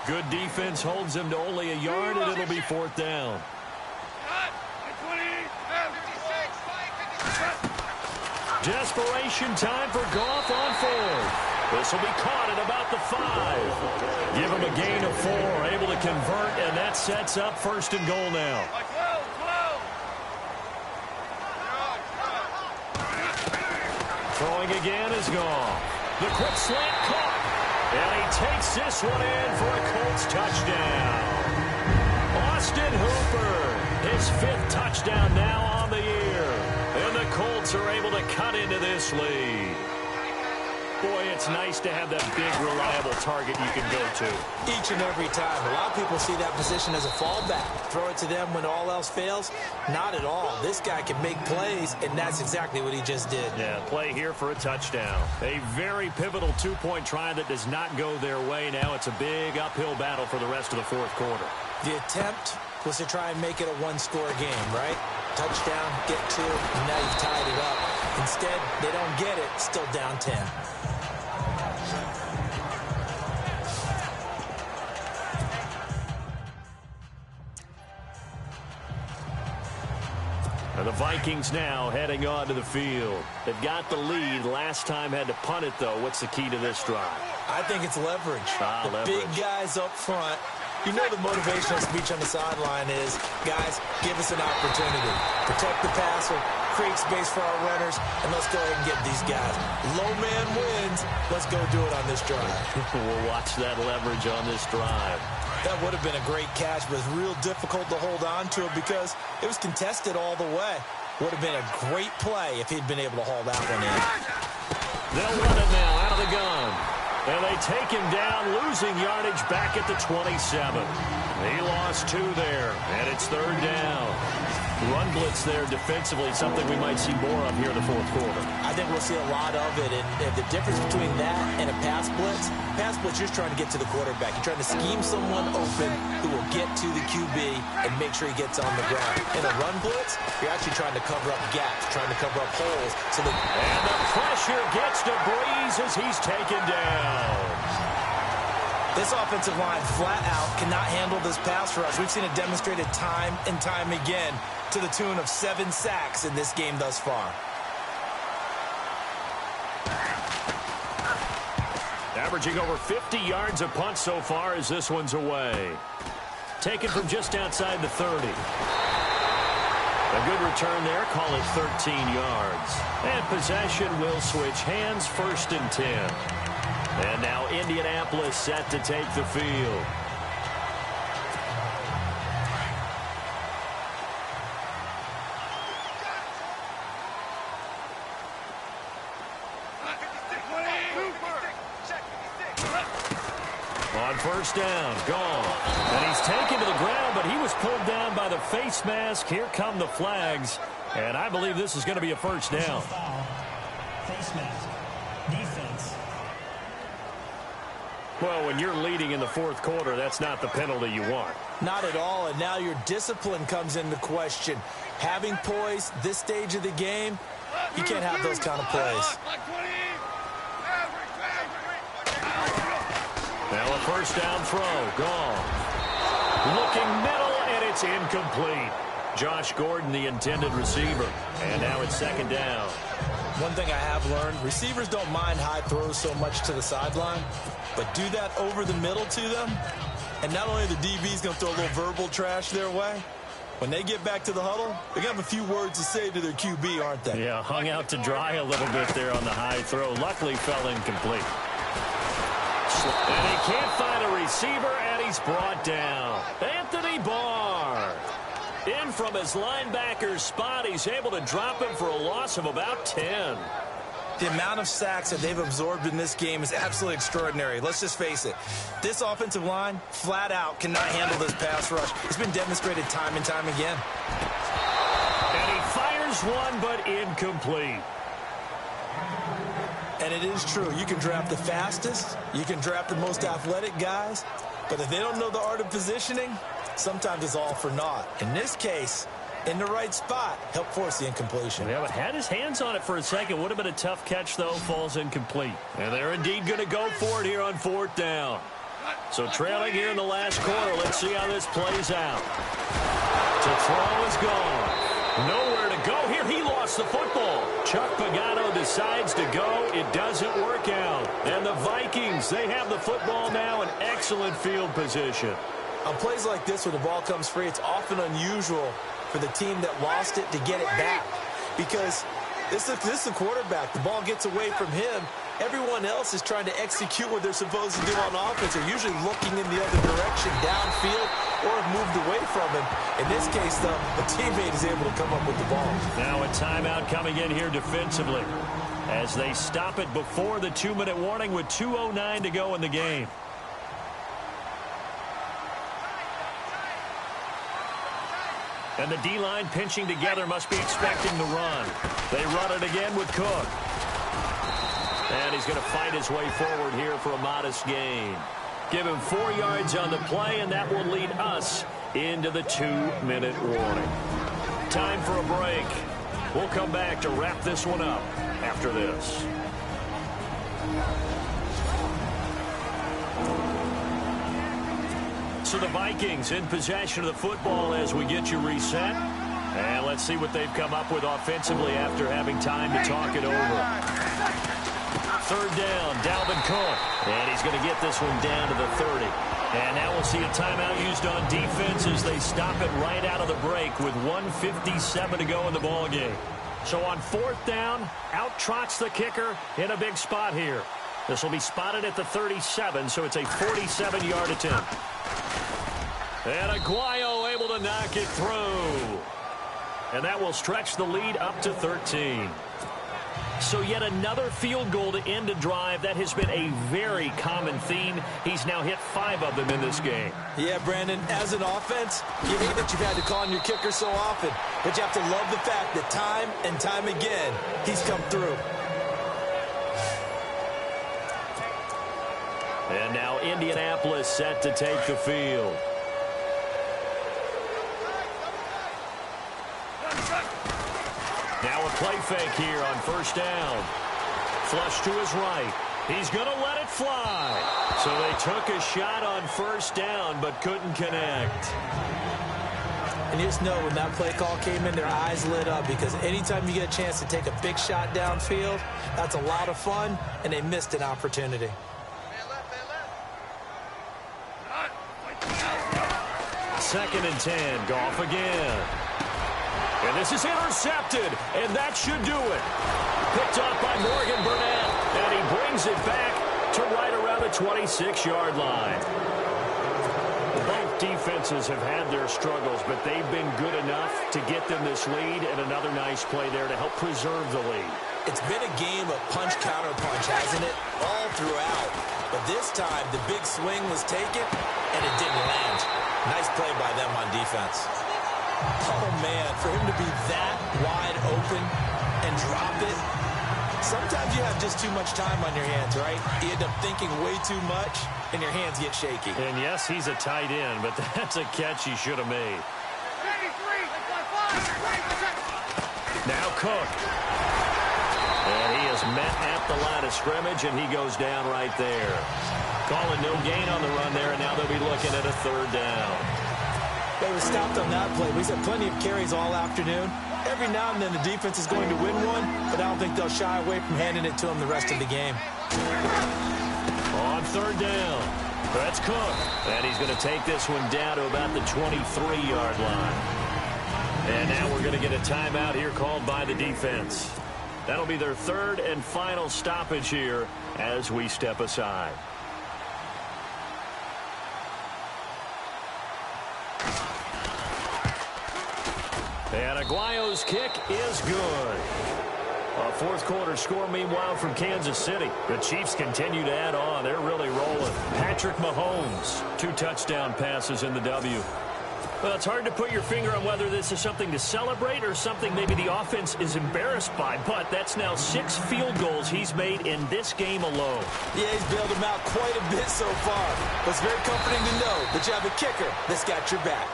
Good defense holds him to only a yard, and it'll be 4th down. Desperation time for Goff on 4th. This will be caught at about the 5. Give him a gain of 4, able to to convert, and that sets up first and goal now. Throwing again is gone. The quick slant caught. And he takes this one in for a Colts touchdown. Austin Hooper, his 5th touchdown now on the year. And the Colts are able to cut into this lead. Boy, it's nice to have that big, reliable target you can go to. Each and every time. A lot of people see that position as a fallback. Throw it to them when all else fails. Not at all. This guy can make plays, and that's exactly what he just did. Yeah, play here for a touchdown. A very pivotal 2-point try that does not go their way. Now it's a big uphill battle for the rest of the 4th quarter. The attempt was to try and make it a one-score game, right? Touchdown, get 2, and now you've tied it up. Instead, they don't get it, still down 10. And the Vikings now heading onto the field. They've got the lead. Last time had to punt it, though. What's the key to this drive? I think it's leverage. Leverage. Big guys up front. You know the motivational speech on the sideline is, guys, give us an opportunity. Protect the passer, create space for our runners, and let's go ahead and get these guys. Low man wins. Let's go do it on this drive. We'll watch that leverage on this drive. That would have been a great catch, but it's real difficult to hold on to it because it was contested all the way. Would have been a great play if he'd been able to haul that one in. They'll run it now out of the gun. And they take him down, losing yardage back at the 27. He lost 2 there, and it's 3rd down. Run blitz there defensively, something we might see more of here in the 4th quarter. I think we'll see a lot of it, and the difference between that and a pass blitz, you're just trying to get to the quarterback. You're trying to scheme someone open who will get to the QB and make sure he gets on the ground. In a run blitz, you're actually trying to cover up gaps, trying to cover up holes. And the pressure gets to Breeze as he's taken down. This offensive line flat out cannot handle this pass rush. We've seen it demonstrated time and time again to the tune of 7 sacks in this game thus far. Averaging over 50 yards a punt so far as this one's away. Taken from just outside the 30. A good return there, call it 13 yards. And possession will switch hands, 1st and 10. And now Indianapolis set to take the field. On 1st down, gone. And he's taken to the ground, but he was pulled down by the face mask. Here come the flags. And I believe this is going to be a 1st down. Face mask. Defense. Well, when you're leading in the 4th quarter, that's not the penalty you want. Not at all, and now your discipline comes into question. Having poise this stage of the game, you can't have those kind of plays. Now a 1st down throw, gone. Looking middle, and it's incomplete. Josh Gordon, the intended receiver. And now it's 2nd down. One thing I have learned, receivers don't mind high throws so much to the sideline, but do that over the middle to them, and not only the DB's going to throw a little verbal trash their way, when they get back to the huddle, they're going to have a few words to say to their QB, aren't they? Yeah, hung out to dry a little bit there on the high throw. Luckily fell incomplete. And he can't find a receiver, and he's brought down. Anthony Barr. In from his linebacker spot, he's able to drop him for a loss of about 10. The amount of sacks that they've absorbed in this game is absolutely extraordinary. Let's just face it. This offensive line, flat out, cannot handle this pass rush. It's been demonstrated time and time again. And he fires one, but incomplete. And it is true. You can draft the fastest. You can draft the most athletic guys. But if they don't know the art of positioning, sometimes it's all for naught. In this case, in the right spot, help force the incompletion. Yeah, but had his hands on it for a second. Would have been a tough catch, though. Falls incomplete. And they're indeed going to go for it here on 4th down. So trailing here in the last quarter. Let's see how this plays out. To throw is gone. Nowhere to go here. He lost the football. Chuck Pagano decides to go. It doesn't work out. And the Vikings, they have the football now in excellent field position. On plays like this, when the ball comes free, it's often unusual for the team that lost it to get it back. Because this is the quarterback. The ball gets away from him. Everyone else is trying to execute what they're supposed to do on offense. They're usually looking in the other direction, downfield, or have moved away from him. In this case, though, a teammate is able to come up with the ball. Now a timeout coming in here defensively as they stop it before the 2-minute warning with 2:09 to go in the game. And the D-line pinching together must be expecting the run. They run it again with Cook. And he's going to fight his way forward here for a modest gain. Give him 4 yards on the play, and that will lead us into the 2-minute warning. Time for a break. We'll come back to wrap this one up after this. So the Vikings in possession of the football as we get you reset. And let's see what they've come up with offensively after having time to talk it over. 3rd down, Dalvin Cook. And he's going to get this one down to the 30. And now we'll see a timeout used on defense as they stop it right out of the break with 1:57 to go in the ballgame. So on 4th down, out trots the kicker in a big spot here. This will be spotted at the 37, so it's a 47-yard attempt. And Aguayo able to knock it through. And that will stretch the lead up to 13. So yet another field goal to end a drive. That has been a very common theme. He's now hit 5 of them in this game. Yeah, Brandon, as an offense, you hate that you've had to call on your kicker so often. But you have to love the fact that time and time again, he's come through. And now Indianapolis set to take the field. Now a play fake here on 1st down. Flush to his right. He's going to let it fly. So they took a shot on 1st down but couldn't connect. And you just know when that play call came in, their eyes lit up because anytime you get a chance to take a big shot downfield, that's a lot of fun, and they missed an opportunity. 2nd and 10. Goff again. And this is intercepted, and that should do it. Picked off by Morgan Burnett, and he brings it back to right around the 26-yard line. Both defenses have had their struggles, but they've been good enough to get them this lead, and another nice play there to help preserve the lead. It's been a game of punch-counter-punch, hasn't it? All throughout. But this time, the big swing was taken, and it didn't land. Nice play by them on defense. Oh, man, for him to be that wide open and drop it. Sometimes you have just too much time on your hands, right? You end up thinking way too much, and your hands get shaky. And, yes, he's a tight end, but that's a catch he should have made. Now Cook. And he is met at the line of scrimmage, and he goes down right there. Calling no gain on the run there, and now they'll be looking at a 3rd down. They were stopped on that play. He's had plenty of carries all afternoon. Every now and then the defense is going to win one, but I don't think they'll shy away from handing it to him the rest of the game. On 3rd down, that's Cook. And he's going to take this one down to about the 23-yard line. And now we're going to get a timeout here called by the defense. That'll be their 3rd and final stoppage here as we step aside. And Aguayo's kick is good. A 4th quarter score, meanwhile, from Kansas City. The Chiefs continue to add on. They're really rolling. Patrick Mahomes, 2 touchdown passes in the W. Well, it's hard to put your finger on whether this is something to celebrate or something maybe the offense is embarrassed by. But that's now 6 field goals he's made in this game alone. Yeah, he's bailed them out quite a bit so far. But it's very comforting to know that you have a kicker that's got your back.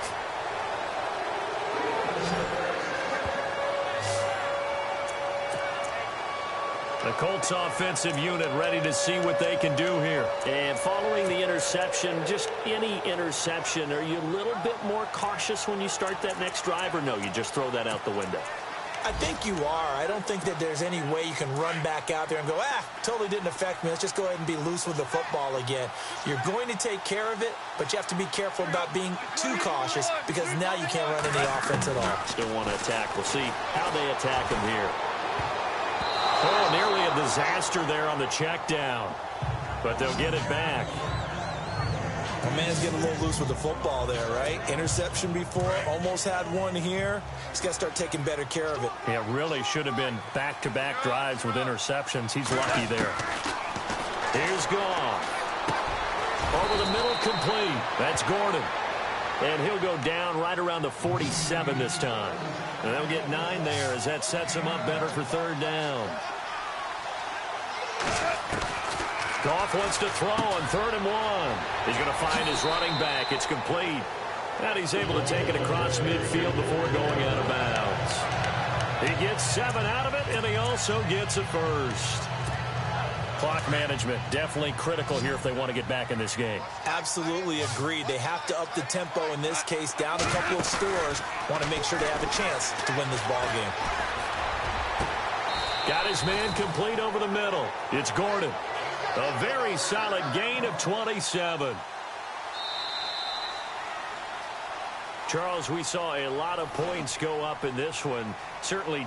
The Colts offensive unit ready to see what they can do here. And following the interception, just any interception, are you a little bit more cautious when you start that next drive, or no, you just throw that out the window? I think you are. I don't think that there's any way you can run back out there and go, totally didn't affect me. Let's just go ahead and be loose with the football again. You're going to take care of it, but you have to be careful about being too cautious because now you can't run any offense at all. Still want to attack. We'll see how they attack him here. Oh, nearly a disaster there on the check down, but they'll get it back. A man's getting a little loose with the football there, right? Interception before, almost had one here. He's got to start taking better care of it. Yeah, really should have been back-to-back drives with interceptions. He's lucky there. Here's Goff. Over the middle, complete. That's Gordon. And he'll go down right around the 47 this time. And they'll get 9 there as that sets him up better for third down. Goff wants to throw on 3rd and 1. He's going to find his running back. It's complete. And he's able to take it across midfield before going out of bounds. He gets 7 out of it, and he also gets a first. Clock management definitely critical here if they want to get back in this game. Absolutely agreed. They have to up the tempo in this case, down a couple of scores. Want to make sure they have a chance to win this ball game. Got his man complete over the middle. It's Gordon. A very solid gain of 27. Charles, we saw a lot of points go up in this one. Certainly